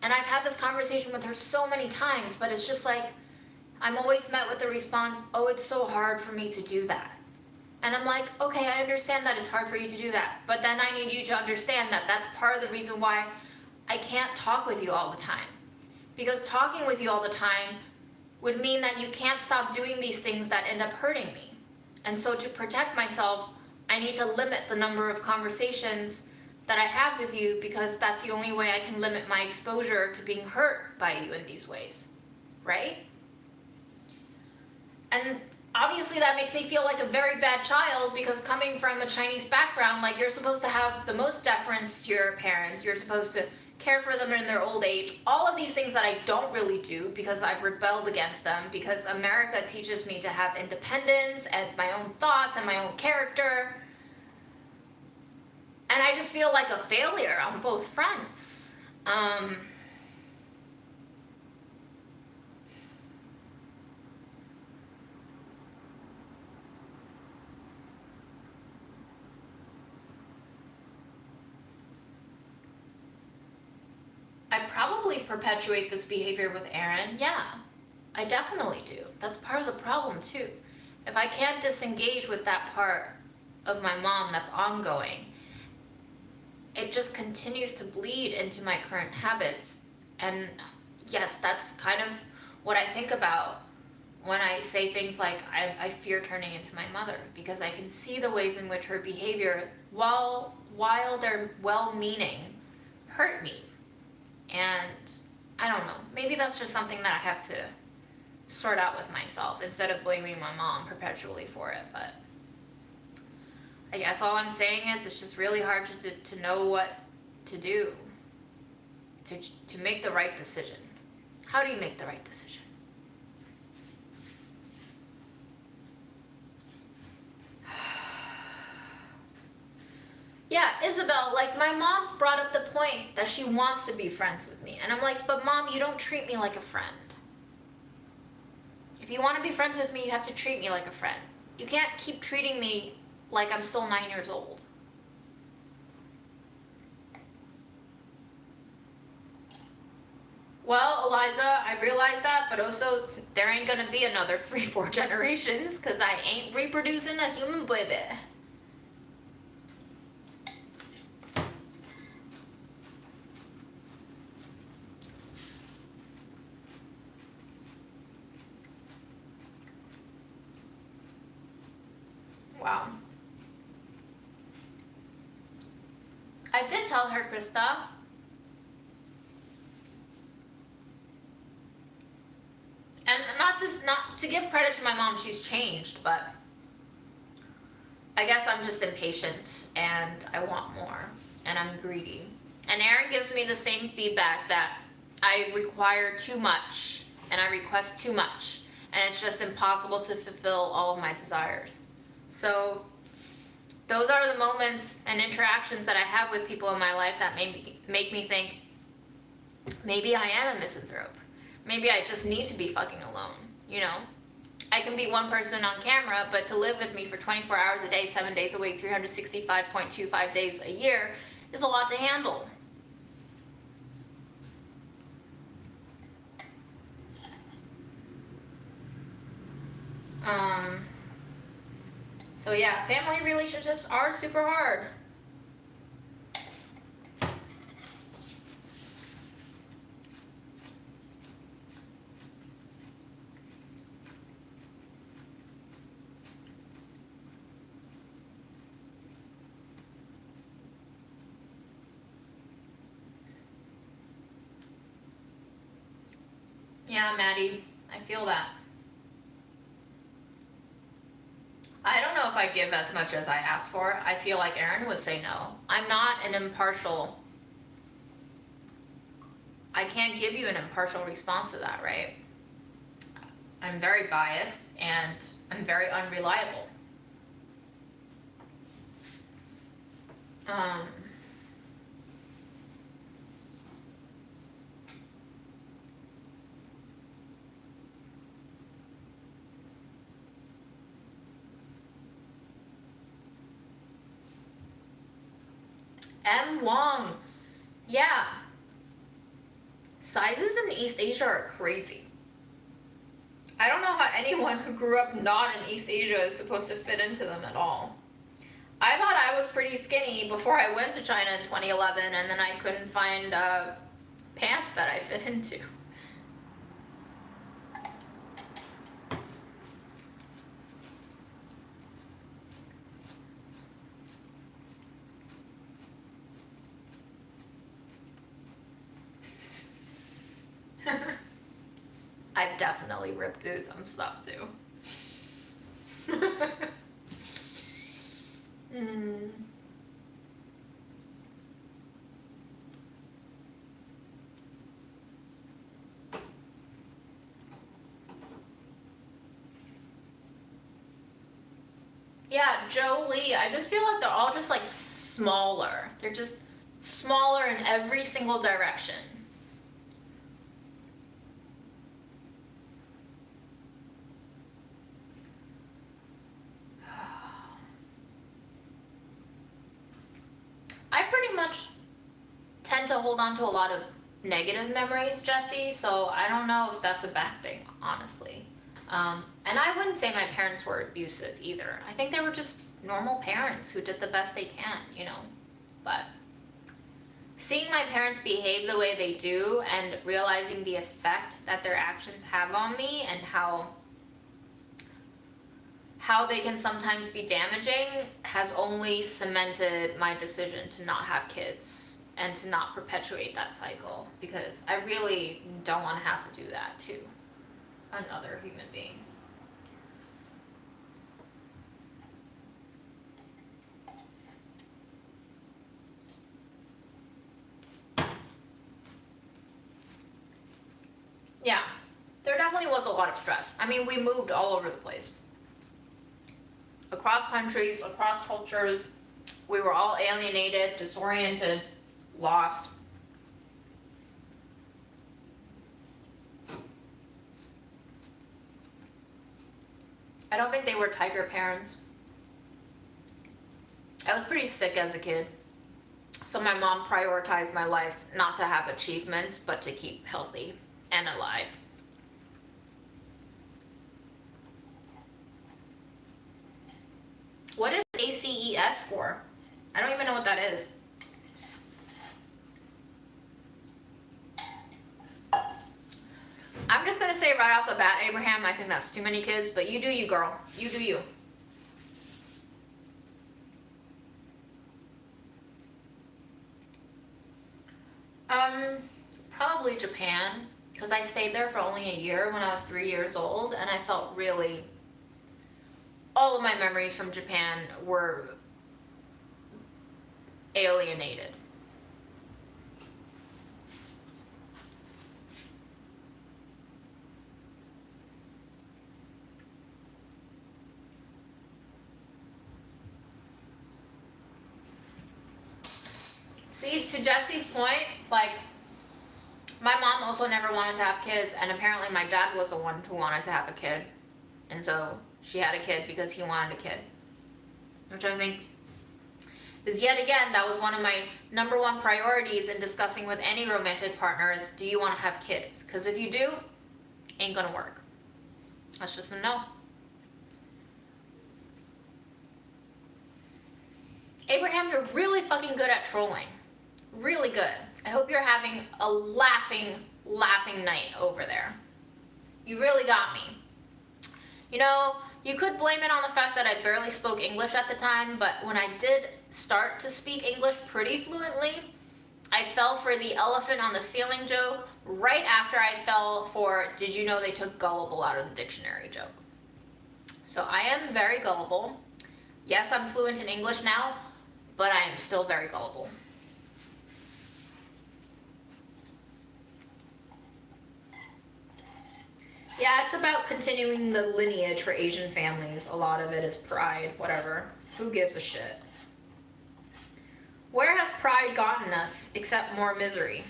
And I've had this conversation with her so many times, but it's just like, I'm always met with the response, oh, it's so hard for me to do that. And I'm like, okay, I understand that it's hard for you to do that, but then I need you to understand that that's part of the reason why I can't talk with you all the time. Because talking with you all the time would mean that you can't stop doing these things that end up hurting me. And so to protect myself, I need to limit the number of conversations that I have with you because that's the only way I can limit my exposure to being hurt by you in these ways, right? And obviously that makes me feel like a very bad child because coming from a Chinese background, like you're supposed to have the most deference to your parents, you're supposed to care for them in their old age, all of these things that I don't really do because I've rebelled against them, because America teaches me to have independence and my own thoughts and my own character. And I just feel like a failure on both fronts. I probably perpetuate this behavior with Aaron, yeah. I definitely do. That's part of the problem too. If I can't disengage with that part of my mom that's ongoing, it just continues to bleed into my current habits. And yes, that's kind of what I think about when I say things like, I fear turning into my mother, because I can see the ways in which her behavior, while they're well-meaning, hurt me. And I don't know, maybe that's just something that I have to sort out with myself instead of blaming my mom perpetually for it. But I guess all I'm saying is it's just really hard to know what to do to make the right decision. How do you make the right decision? Yeah, Isabel, like my mom's brought up the point that she wants to be friends with me. And I'm like, but mom, you don't treat me like a friend. If you want to be friends with me, you have to treat me like a friend. You can't keep treating me like I'm still 9 years old. Well, Eliza, I realize that, but also there ain't gonna be another 3-4 generations, because I ain't reproducing a human baby. Wow. I did tell her, Krista. And not to give credit to my mom, she's changed, but I guess I'm just impatient and I want more and I'm greedy. And Aaron gives me the same feedback that I require too much and I request too much, and it's just impossible to fulfill all of my desires. So those are the moments and interactions that I have with people in my life that make me think, maybe I am a misanthrope. Maybe I just need to be fucking alone, you know? I can be one person on camera, but to live with me for 24 hours a day, 7 days a week, 365.25 days a year is a lot to handle. So yeah, family relationships are super hard. Yeah, Maddie, I feel that. I don't know if I give as much as I ask for. I feel like Aaron would say no. I'm not an impartial... I can't give you an impartial response to that, right? I'm very biased and I'm very unreliable. M. Wong. Yeah. Sizes in East Asia are crazy. I don't know how anyone who grew up not in East Asia is supposed to fit into them at all. I thought I was pretty skinny before I went to China in 2011, and then I couldn't find pants that I fit into. I've definitely ripped through some stuff too. mm. Yeah, Jolie, I just feel like they're all just like smaller. They're just smaller in every single direction. I pretty much tend to hold on to a lot of negative memories, Jesse, so I don't know if that's a bad thing, honestly. And I wouldn't say my parents were abusive either. I think they were just normal parents who did the best they can, you know. But seeing my parents behave the way they do and realizing the effect that their actions have on me and how they can sometimes be damaging has only cemented my decision to not have kids and to not perpetuate that cycle, because I really don't want to have to do that to another human being. Yeah, there definitely was a lot of stress. I mean, we moved all over the place. Across countries, across cultures. We were all alienated, disoriented, lost. I don't think they were tiger parents. I was pretty sick as a kid. So my mom prioritized my life not to have achievements, but to keep healthy and alive. What is ACES score? I don't even know what that is. I'm just gonna say right off the bat, Abraham, I think that's too many kids, but you do you, girl. You do you. Probably Japan, because I stayed there for only a year when I was 3 years old, and I felt really, all of my memories from Japan were alienated. See, to Jesse's point, like, my mom also never wanted to have kids, and apparently my dad was the one who wanted to have a kid. And so she had a kid because he wanted a kid. Which I think is, yet again, that was one of my number one priorities in discussing with any romantic partner is, do you want to have kids? Because if you do, ain't gonna work. That's just a no. Abraham, you're really fucking good at trolling. Really good. I hope you're having a laughing night over there. You really got me. You know, you could blame it on the fact that I barely spoke English at the time, but when I did start to speak English pretty fluently, I fell for the elephant on the ceiling joke right after I fell for did you know they took gullible out of the dictionary joke. So I am very gullible. Yes, I'm fluent in English now, but I am still very gullible. Yeah, it's about continuing the lineage for Asian families. A lot of it is pride, whatever. Who gives a shit? Where has pride gotten us except more misery?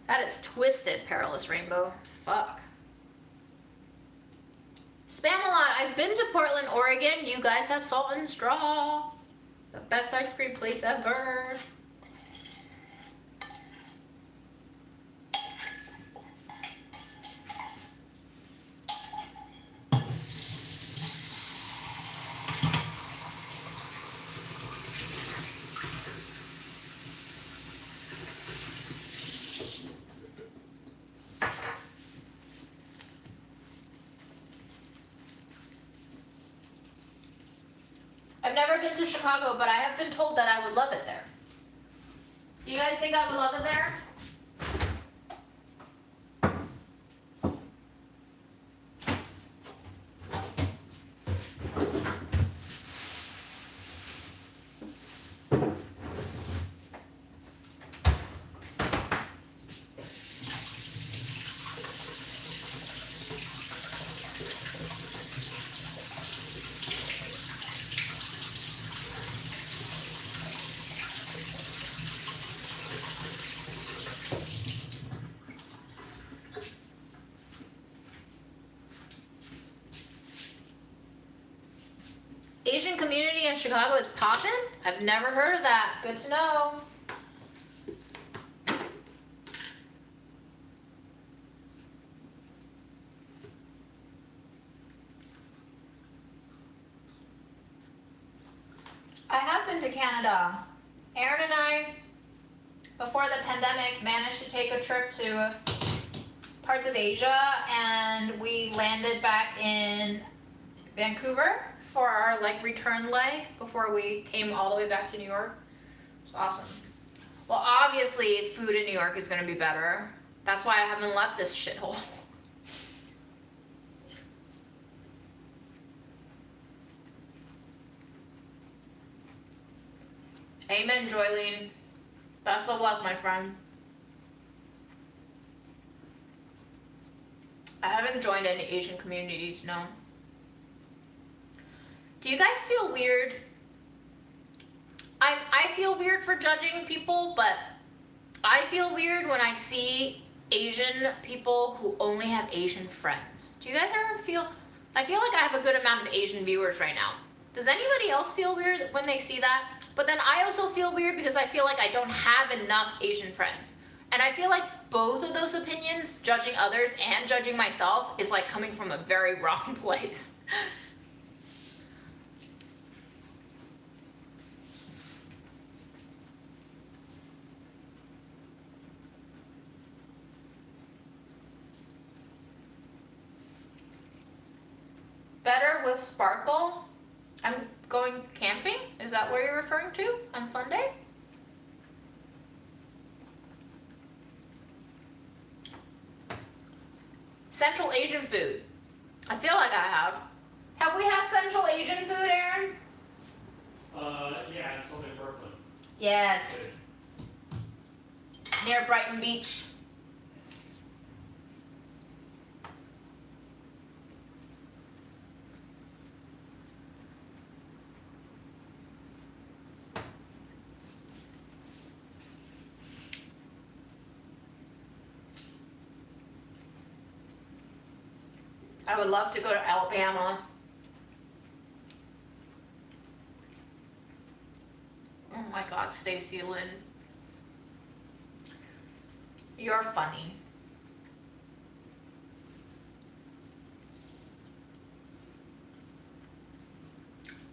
That is twisted, Perilous Rainbow. Fuck. Spam-a-lot, I've been to Portland, Oregon. You guys have Salt and Straw. The best ice cream place ever. I've never been to Chicago, but I have been told that I would love it there. Do you guys think I would love it there? Asian community in Chicago is poppin'? I've never heard of that. Good to know. I have been to Canada. Aaron and I, before the pandemic, managed to take a trip to parts of Asia, and we landed back in Vancouver for our return leg before we came all the way back to New York. It's awesome. Well, obviously food in New York is going to be better. That's why I haven't left this shithole. Amen, Joylene. Best of luck, my friend. I haven't joined any Asian communities, no. Do you guys feel weird? I feel weird for judging people, but I feel weird when I see Asian people who only have Asian friends. Do you guys ever feel, I feel like I have a good amount of Asian viewers right now. Does anybody else feel weird when they see that? But then I also feel weird because I feel like I don't have enough Asian friends. And I feel like both of those opinions, judging others and judging myself, is like coming from a very wrong place. Better with sparkle? I'm going camping? Is that what you're referring to on Sunday? Central Asian food. I feel like I have. Have we had Central Asian food, Aaron? Yeah, it's only Brooklyn. Yes. Near Brighton Beach. I would love to go to Alabama. Oh my God, Stacy Lynn. You're funny.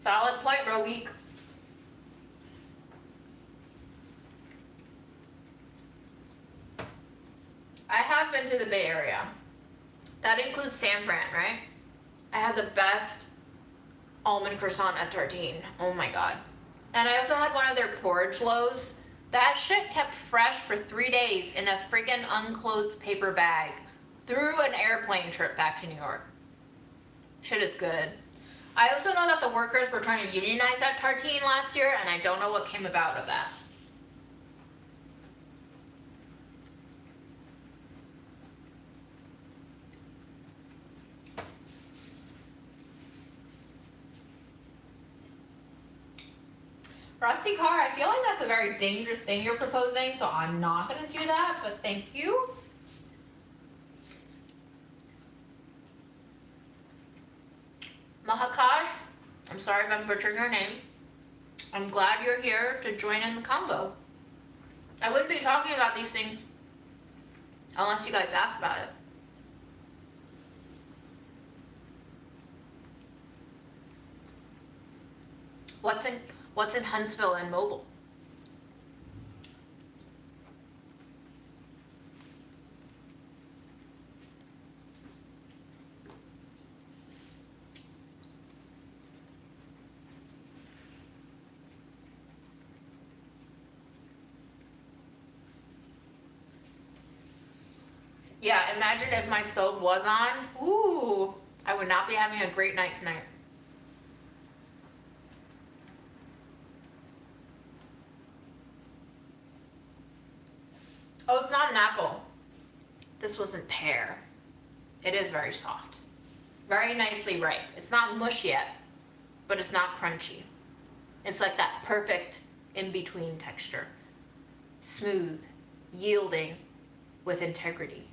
Valid point, Roweek. I have been to the Bay Area. That includes San Fran, right? I had the best almond croissant at Tartine. Oh my God. And I also had one of their porridge loaves. That shit kept fresh for 3 days in a freaking unclosed paper bag through an airplane trip back to New York. Shit is good. I also know that the workers were trying to unionize at Tartine last year, and I don't know what came about of that. Rusty car, I feel like that's a very dangerous thing you're proposing, so I'm not going to do that, but thank you. Mahakaj, I'm sorry if I'm butchering your name. I'm glad you're here to join in the convo. I wouldn't be talking about these things unless you guys asked about it. What's in Huntsville and Mobile? Yeah, imagine if my stove was on. Ooh, I would not be having a great night tonight. Oh, it's not an apple. This wasn't pear. It is very soft. Very nicely ripe. It's not mush yet, but it's not crunchy. It's like that perfect in-between texture. Smooth, yielding, with integrity.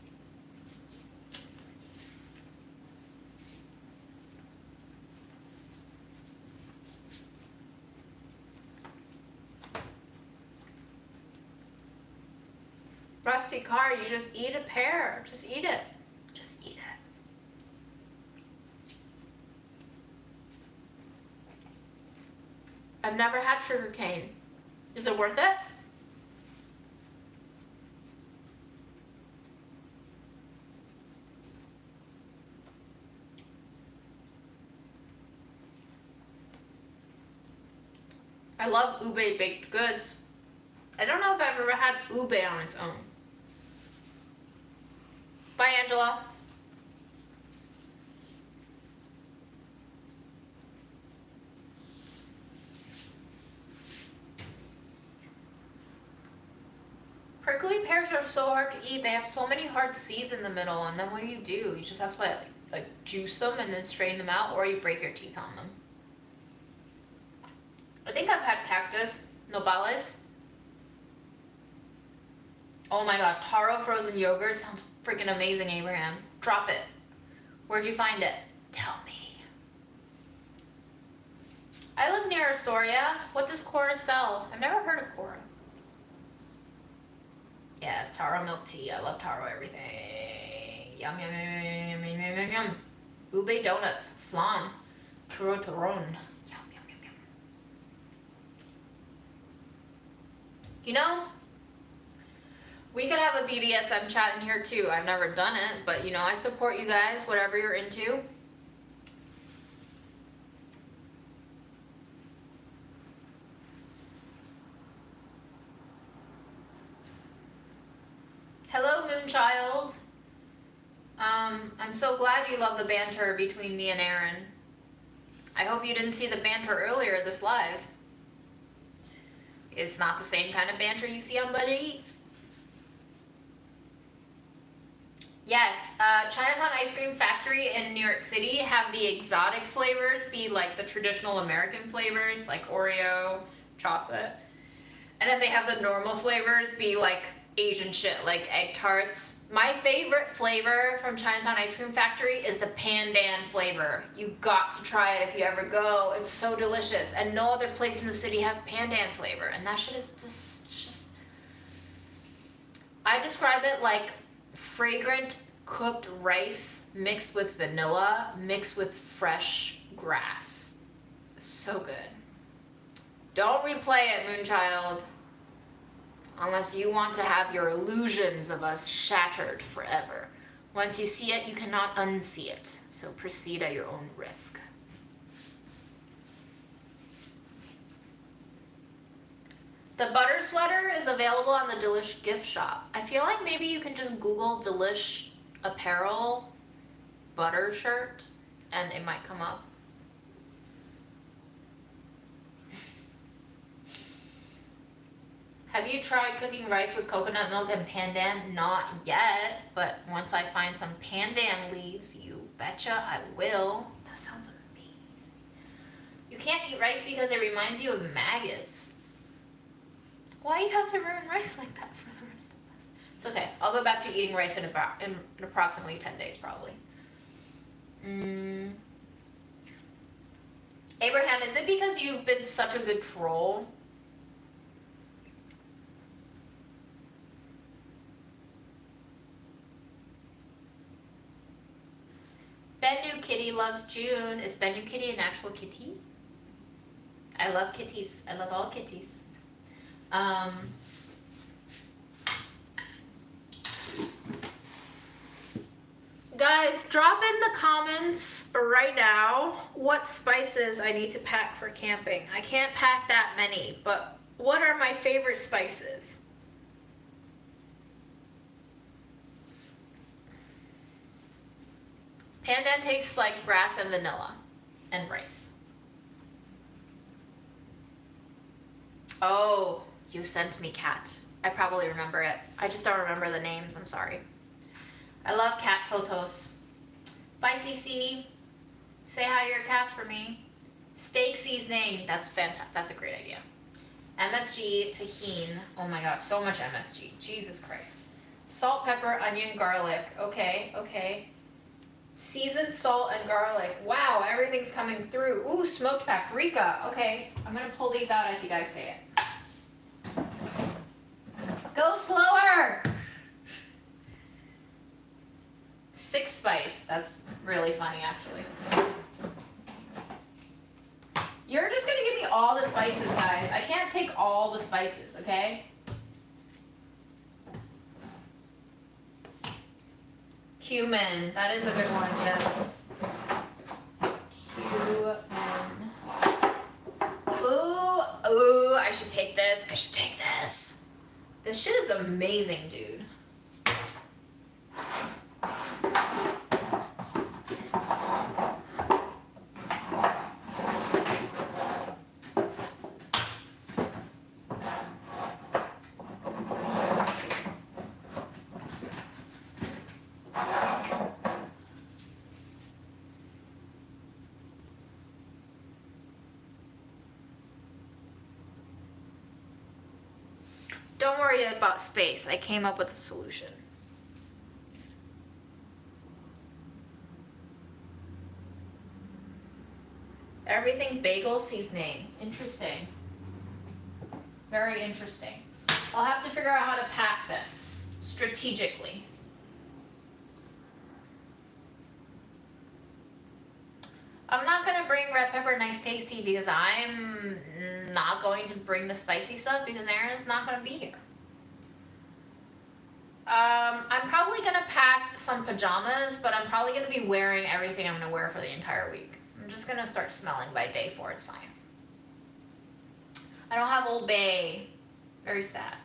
Rusty car, you just eat a pear. Just eat it. Just eat it. I've never had sugar cane. Is it worth it? I love ube baked goods. I don't know if I've ever had ube on its own. Bye, Angela. Prickly pears are so hard to eat. They have so many hard seeds in the middle, and then what do? You just have to like juice them and then strain them out, or you break your teeth on them. I think I've had cactus, nopales. Oh my god, taro frozen yogurt sounds freaking amazing, Abraham. Drop it. Where'd you find it? Tell me. I live near Astoria. What does Cora sell? I've never heard of Cora. Yes, taro milk tea. I love taro everything. Yum, yum, yum, yum, yum, yum, yum, yum. Ube donuts. Flan. Churro turron. Yum, yum, yum, yum. You know, we could have a BDSM chat in here too. I've never done it, but you know, I support you guys, whatever you're into. Hello, Moonchild. I'm so glad you love the banter between me and Aaron. I hope you didn't see the banter earlier this live. It's not the same kind of banter you see on Buddy Eats. Yes, Chinatown Ice Cream Factory in New York City have the exotic flavors be like the traditional American flavors, like Oreo, chocolate. And then they have the normal flavors be like Asian shit, like egg tarts. My favorite flavor from Chinatown Ice Cream Factory is the pandan flavor. You got to try it if you ever go. It's so delicious. And no other place in the city has pandan flavor. And that shit is just... I describe it like fragrant cooked rice mixed with vanilla, mixed with fresh grass. So good. Don't replay it, Moonchild. Unless you want to have your illusions of us shattered forever. Once you see it, you cannot unsee it. So proceed at your own risk. The butter sweater is available on the Delish gift shop. I feel like maybe you can just Google Delish apparel butter shirt and it might come up. Have you tried cooking rice with coconut milk and pandan? Not yet, but once I find some pandan leaves, you betcha I will. That sounds amazing. You can't eat rice because it reminds you of maggots. Why you have to ruin rice like that for the rest of us? It's okay. I'll go back to eating rice in approximately 10 days, probably. Abraham, is it because you've been such a good troll? Bennu Kitty loves June. Is Bennu Kitty an actual kitty? I love kitties. I love all kitties. Guys, drop in the comments right now what spices I need to pack for camping. I can't pack that many, but what are my favorite spices? Pandan tastes like grass and vanilla and rice. Oh, you sent me cat. I probably remember it. I just don't remember the names. I'm sorry. I love cat photos. Bye, CC. Say hi to your cats for me. Steak seasoning. That's fantastic. That's a great idea. MSG, tahini. Oh my god, so much MSG. Jesus Christ. Salt, pepper, onion, garlic. Okay, okay. Seasoned salt and garlic. Wow, everything's coming through. Ooh, smoked paprika. Okay, I'm gonna pull these out as you guys say it. Go slower! 6 spice. That's really funny, actually. You're just gonna give me all the spices, guys. I can't take all the spices, okay? Cumin. That is a good one, yes. Cumin. Ooh, ooh, I should take this. I should take this. This shit is amazing, dude. Don't worry about space. I came up with a solution. Everything bagel seasoning. Interesting. Very interesting. I'll have to figure out how to pack this strategically. I'm not gonna bring red pepper nice tasty because I'm not going to bring the spicy stuff because Aaron is not gonna be here. I'm probably gonna pack some pajamas, but I'm probably gonna be wearing everything I'm gonna wear for the entire week. I'm just gonna start smelling by day 4, it's fine. I don't have Old Bay. Very sad.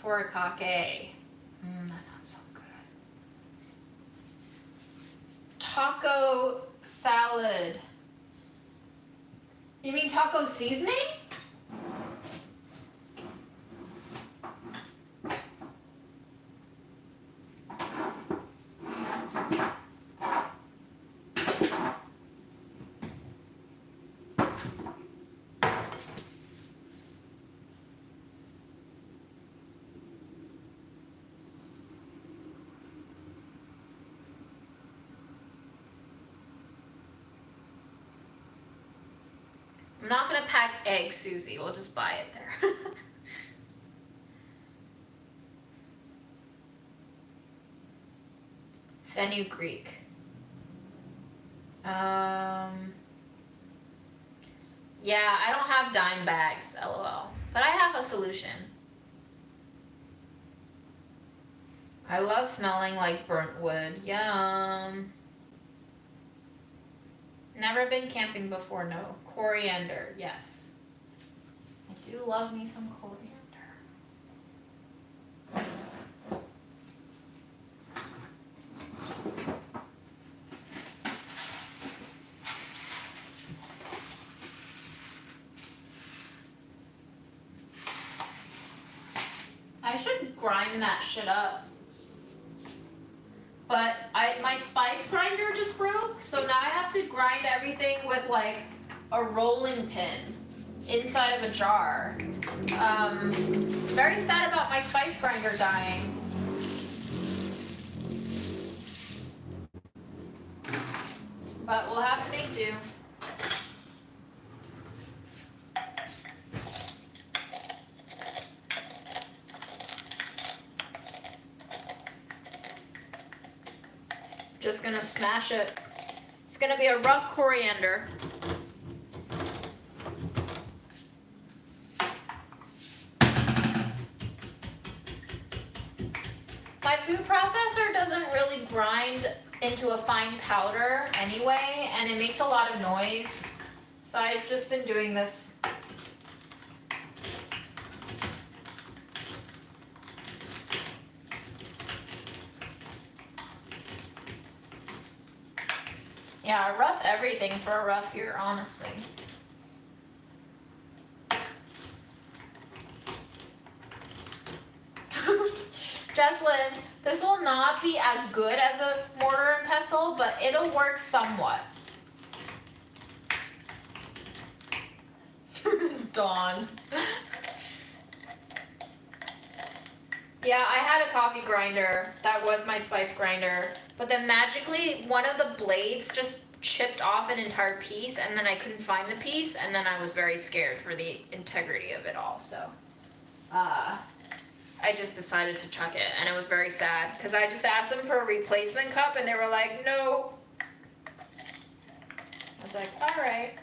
Furikake. That sounds so good. Taco salad. You mean taco seasoning? I'm not gonna pack eggs, Susie. We'll just buy it there. Fenugreek. Yeah, I don't have dime bags, lol. But I have a solution. I love smelling like burnt wood. Yum. Never been camping before, no. Coriander, yes. I do love me some coriander. I should grind that shit up. But my spice grinder just broke, so now I have to grind everything with like a rolling pin inside of a jar. Very sad about my spice grinder dying. But we'll have to make do. Just gonna smash it. It's gonna be a rough coriander. My food processor doesn't really grind into a fine powder anyway, and it makes a lot of noise. So I've just been doing this. Yeah, rough everything for a rough year, honestly. Jesslyn, this will not be as good as a mortar and pestle, but it'll work somewhat. Dawn. Yeah, I had a coffee grinder. That was my spice grinder. But then magically, one of the blades just chipped off an entire piece, and then I couldn't find the piece, and then I was very scared for the integrity of it all, so. I just decided to chuck it, and it was very sad, because I just asked them for a replacement cup, and they were like, no. I was like, alright.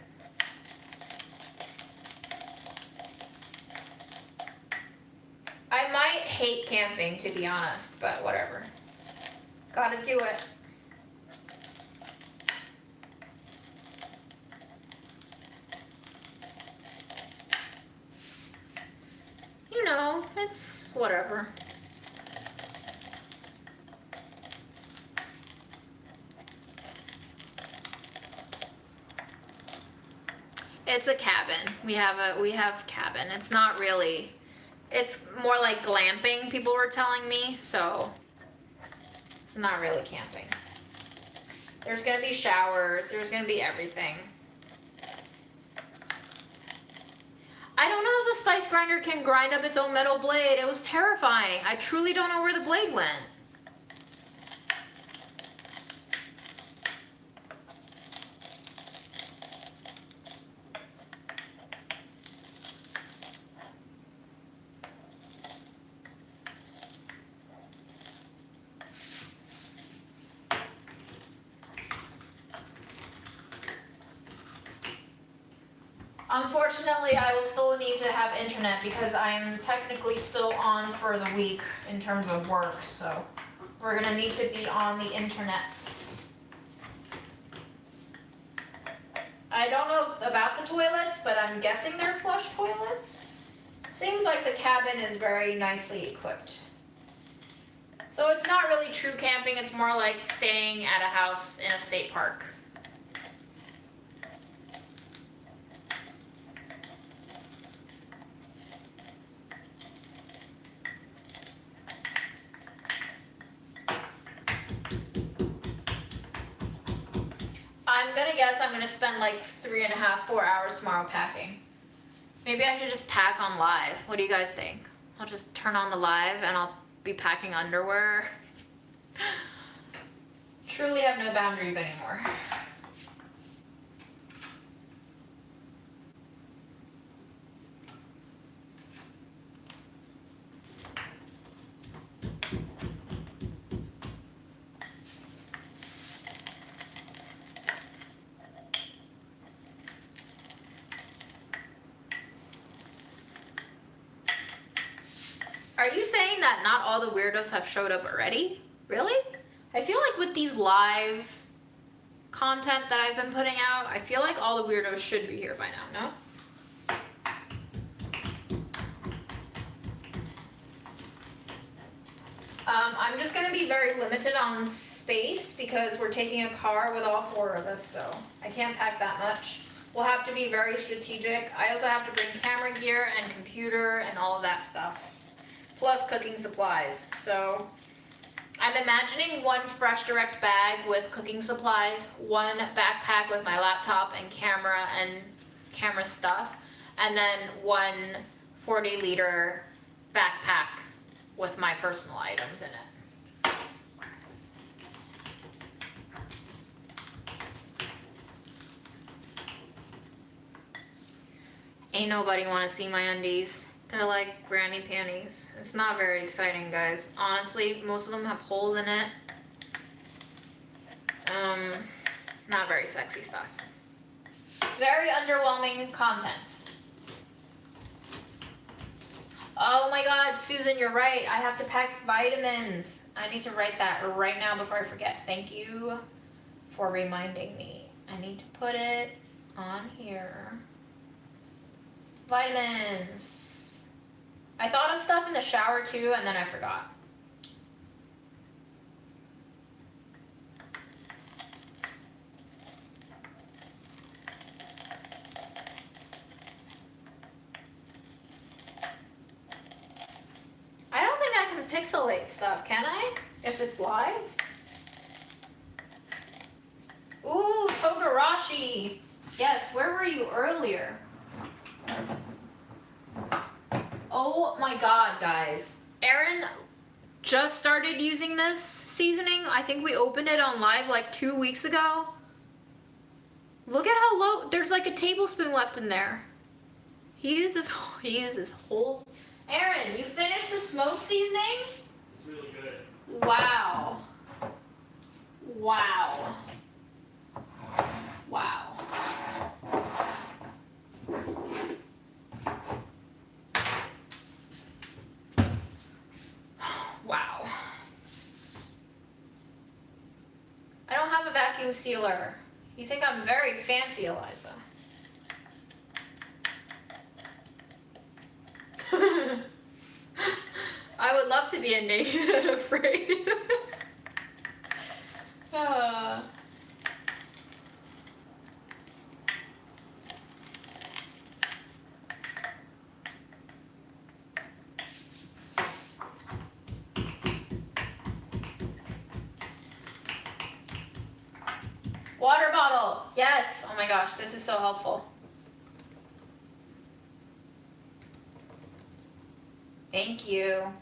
I might hate camping, to be honest, but whatever. Gotta do it. You know, it's whatever. It's a cabin. We have cabin. It's not really. It's more like glamping, people were telling me, so it's not really camping. There's gonna be showers, there's gonna be everything. I don't know if a spice grinder can grind up its own metal blade. It was terrifying. I truly don't know where the blade went. Unfortunately, I will still need to have internet because I'm technically still on for the week in terms of work, so we're gonna need to be on the internets. I don't know about the toilets, but I'm guessing they're flush toilets. Seems like the cabin is very nicely equipped. So it's not really true camping, it's more like staying at a house in a state park. I'm gonna guess I'm gonna spend like 3.5, 4 hours tomorrow packing. Maybe I should just pack on live. What do you guys think? I'll just turn on the live and I'll be packing underwear. Truly have no boundaries anymore. Are you saying that not all the weirdos have showed up already? Really? I feel like with these live content that I've been putting out, I feel like all the weirdos should be here by now, no? I'm just gonna be very limited on space because we're taking a car with all 4 of us, so I can't pack that much. We'll have to be very strategic. I also have to bring camera gear and computer and all of that stuff. Plus cooking supplies. So I'm imagining 1 Fresh Direct bag with cooking supplies, 1 backpack with my laptop and camera stuff, and then 1 40-liter backpack with my personal items in it. Ain't nobody wanna see my undies. They're like granny panties. It's not very exciting, guys. Honestly, most of them have holes in it. Not very sexy stuff. Very underwhelming content. Oh my god, Susan, you're right. I have to pack vitamins. I need to write that right now before I forget. Thank you for reminding me. I need to put it on here. Vitamins. I thought of stuff in the shower too, and then I forgot. escalate stuff, can I? If it's live? Ooh, Togarashi! Yes, where were you earlier? Oh my god, guys. Aaron just started using this seasoning. I think we opened it on live like 2 weeks ago. Look at how low, there's like a tablespoon left in there. He uses whole. Aaron, you finished the smoked seasoning? It's really good. Wow. Wow. Wow. Wow. I don't have a vacuum sealer. You think I'm very fancy, Eliza. I would love to be a naked and afraid. Water bottle. Yes. Oh my gosh, this is so helpful. Thank you.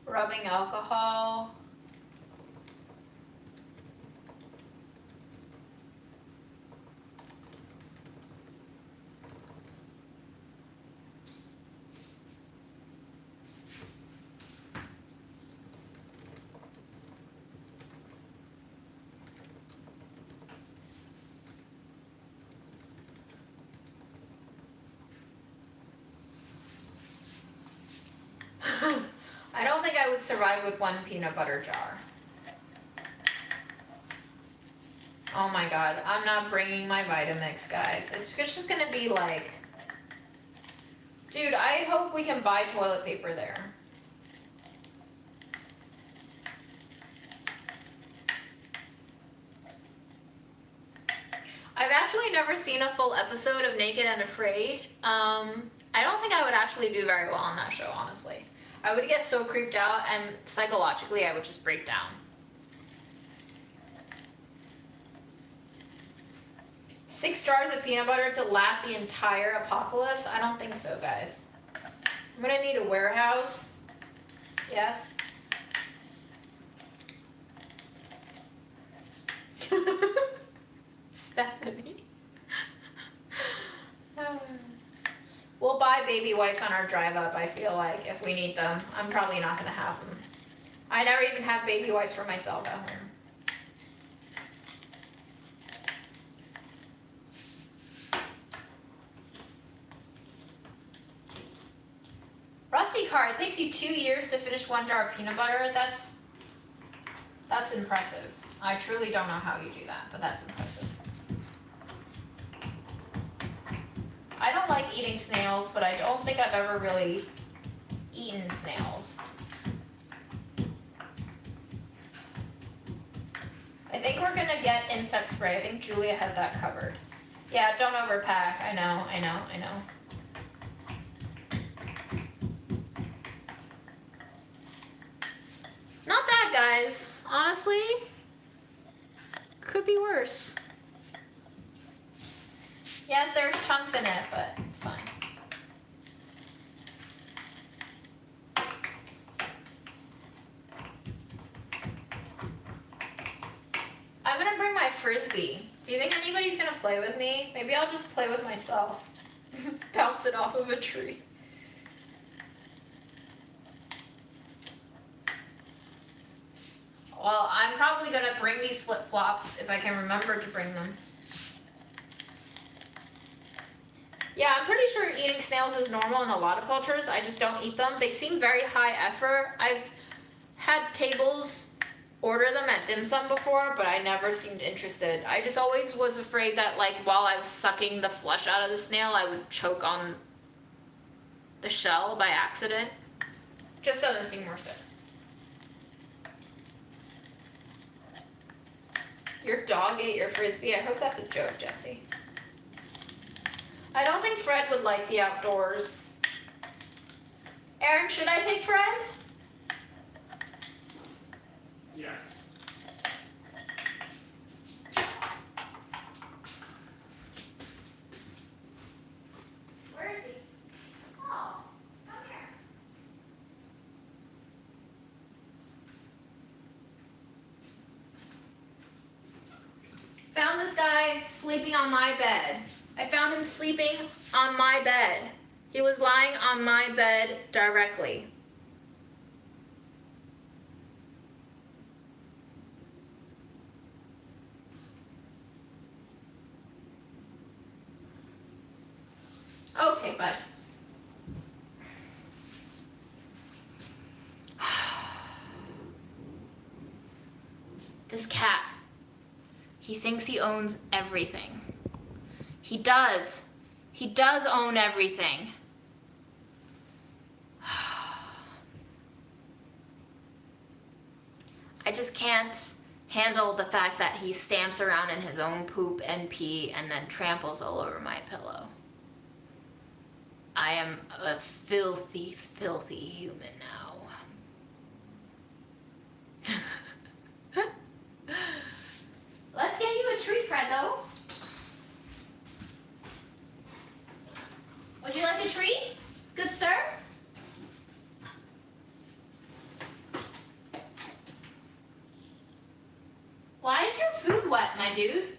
Rubbing alcohol. I don't think I would survive with one peanut butter jar. Oh my god, I'm not bringing my Vitamix, guys. It's just gonna be like... Dude, I hope we can buy toilet paper there. I've actually never seen a full episode of Naked and Afraid. I don't think I would actually do very well on that show, honestly. I would get so creeped out, and psychologically I would just break down. 6 jars of peanut butter to last the entire apocalypse? I don't think so, guys. I'm gonna need a warehouse. Yes. Stephanie. We'll buy baby wipes on our drive up, I feel like, if we need them. I'm probably not gonna have them. I never even have baby wipes for myself at home. Rusty car, it takes you 2 years to finish 1 jar of peanut butter. That's impressive. I truly don't know how you do that, but that's impressive. I don't like eating snails, but I don't think I've ever really eaten snails. I think we're gonna get insect spray. I think Julia has that covered. Yeah, don't overpack. I know. Not bad, guys. Honestly, could be worse. Yes, there's chunks in it, but it's fine. I'm gonna bring my Frisbee. Do you think anybody's gonna play with me? Maybe I'll just play with myself. Bounce it off of a tree. Well, I'm probably gonna bring these flip-flops if I can remember to bring them. Yeah, I'm pretty sure eating snails is normal in a lot of cultures. I just don't eat them. They seem very high effort. I've had tables or order them at dim sum before, but I never seemed interested. I just always was afraid that, like, while I was sucking the flesh out of the snail, I would choke on the shell by accident. Just doesn't seem worth it. Your dog ate your frisbee? I hope that's a joke, Jesse. I don't think Fred would like the outdoors. Aaron, should I take Fred? Yes. Where is he? Oh, come here. Found this guy sleeping on my bed. I found him sleeping on my bed. He was lying on my bed directly. Okay, bud. This cat. He thinks he owns everything. He does. He does own everything. I just can't handle the fact that he stamps around in his own poop and pee and then tramples all over my pillow. I am a filthy, filthy human now. Let's get you a treat, Fred, though. Would you like a treat, good sir? Why is your food wet, my dude?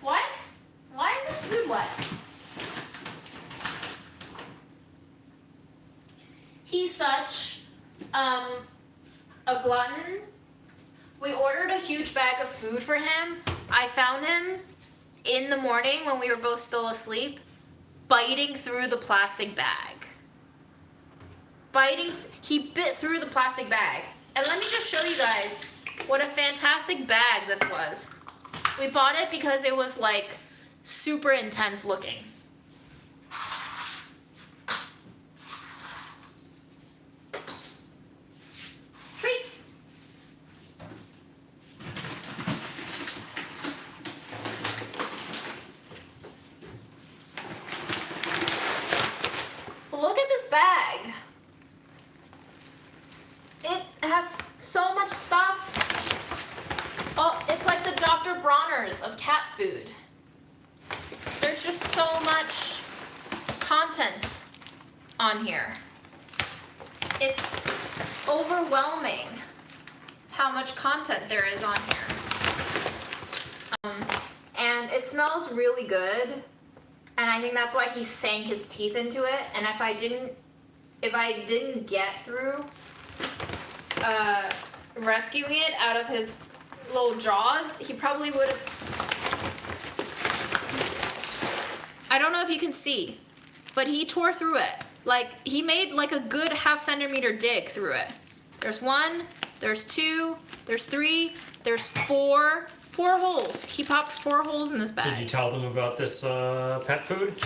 What? Why is this food wet? He's such a glutton. We ordered a huge bag of food for him. I found him in the morning when we were both still asleep, biting through the plastic bag. He bit through the plastic bag. And let me just show you guys what a fantastic bag this was. We bought it because it was like super intense looking. Treats. Look at this bag. It has so much stuff. Oh, it's like the Dr. Bronner's of cat food. There's just so much content on here. It's overwhelming how much content there is on here. And it smells really good. And I think that's why he sank his teeth into it. And if I didn't get through rescuing it out of his little jaws, he probably would have. I don't know if you can see, but he tore through it. Like, he made like a good 1/2 centimeter dig through it. There's 1, there's 2, there's 3, there's 4 holes. He popped 4 holes in this bag. Did you tell them about this pet food?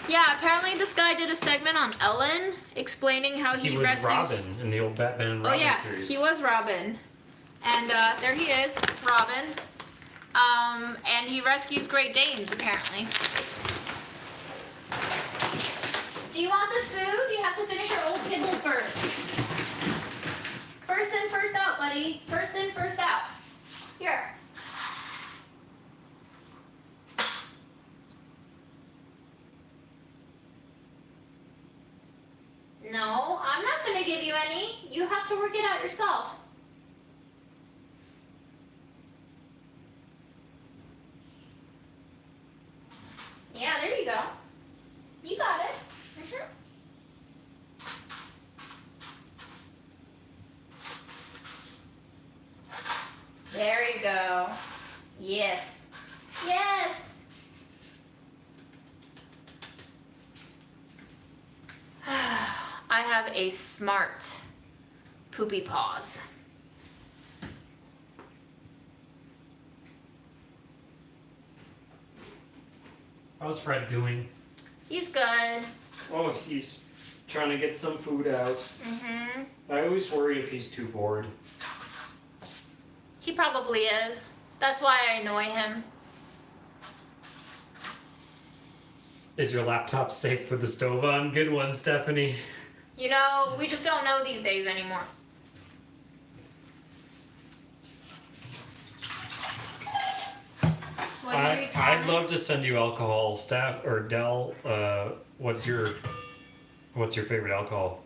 Yeah, apparently this guy did a segment on Ellen explaining how he was rescues. Robin in the old Batman and Robin series. He was Robin. And there he is, Robin. And he rescues Great Danes, apparently. Do you want this food? You have to finish your old kibble first. First in, first out, buddy. First in, first out. Here. No, I'm not going to give you any. You have to work it out yourself. Yeah, there you go. You got it. Mm-hmm. There you go. Yes. Yes. I have a smart poopy paws. How's Fred doing? He's good. Oh, he's trying to get some food out. Mm-hmm. I always worry if he's too bored. He probably is. That's why I annoy him. Is your laptop safe with the stove on? Good one, Stephanie. You know, we just don't know these days anymore. What do you read I'd comments? love to send you alcohol, Steph or Del. What's your favorite alcohol?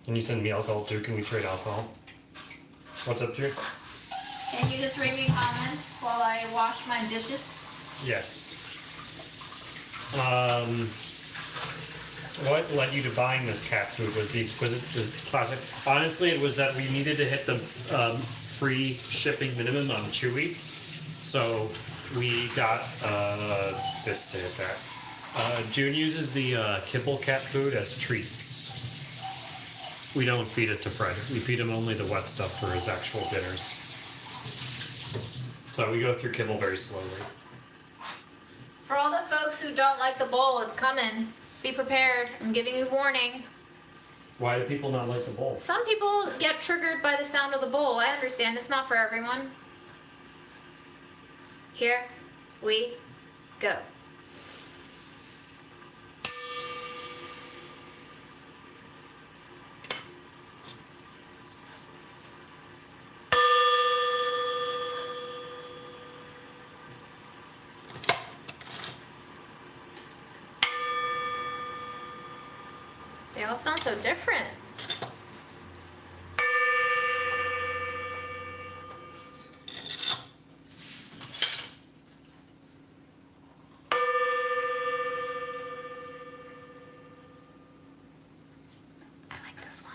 Can you send me alcohol too? Can we trade alcohol? What's up, Drew? Can you just read me comments while I wash my dishes? Yes. What led you to buying this cat food? Was the exquisite classic? Honestly, it was that we needed to hit the free shipping minimum on Chewy, so we got this to hit that. June uses the kibble cat food as treats. We don't feed it to Fred. We feed him only the wet stuff for his actual dinners. So we go through kibble very slowly. For all the folks who don't like the bowl, it's coming. Be prepared. I'm giving you warning. Why do people not like the bowl? Some people get triggered by the sound of the bowl. I understand. It's not for everyone. Here we go. They all sound so different. I like this one.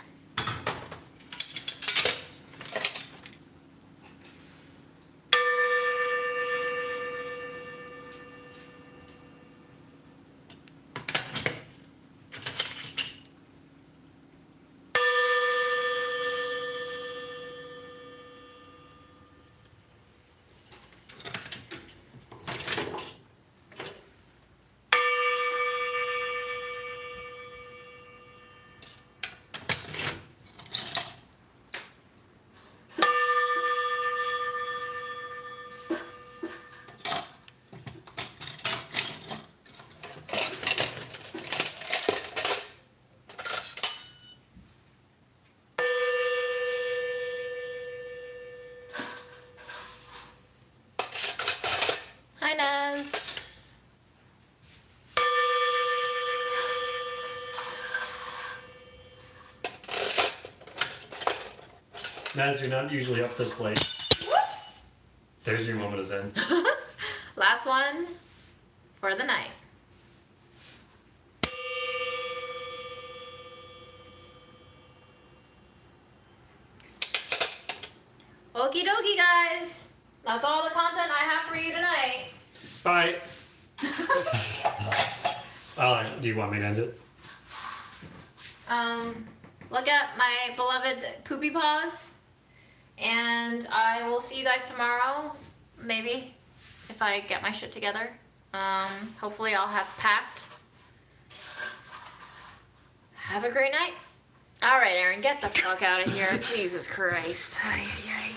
Hi, Naz. Naz, you're not usually up this late. Whoops. There's your moment of zen. Last one for the night. Okie dokie, guys. That's all the content I have for you tonight. Bye. Do you want me to end it? Look at my beloved poopy paws. And I will see you guys tomorrow. Maybe. If I get my shit together. Hopefully I'll have packed. Have a great night. All right, Aaron, get the fuck out of here. Jesus Christ. Ay, ay, ay.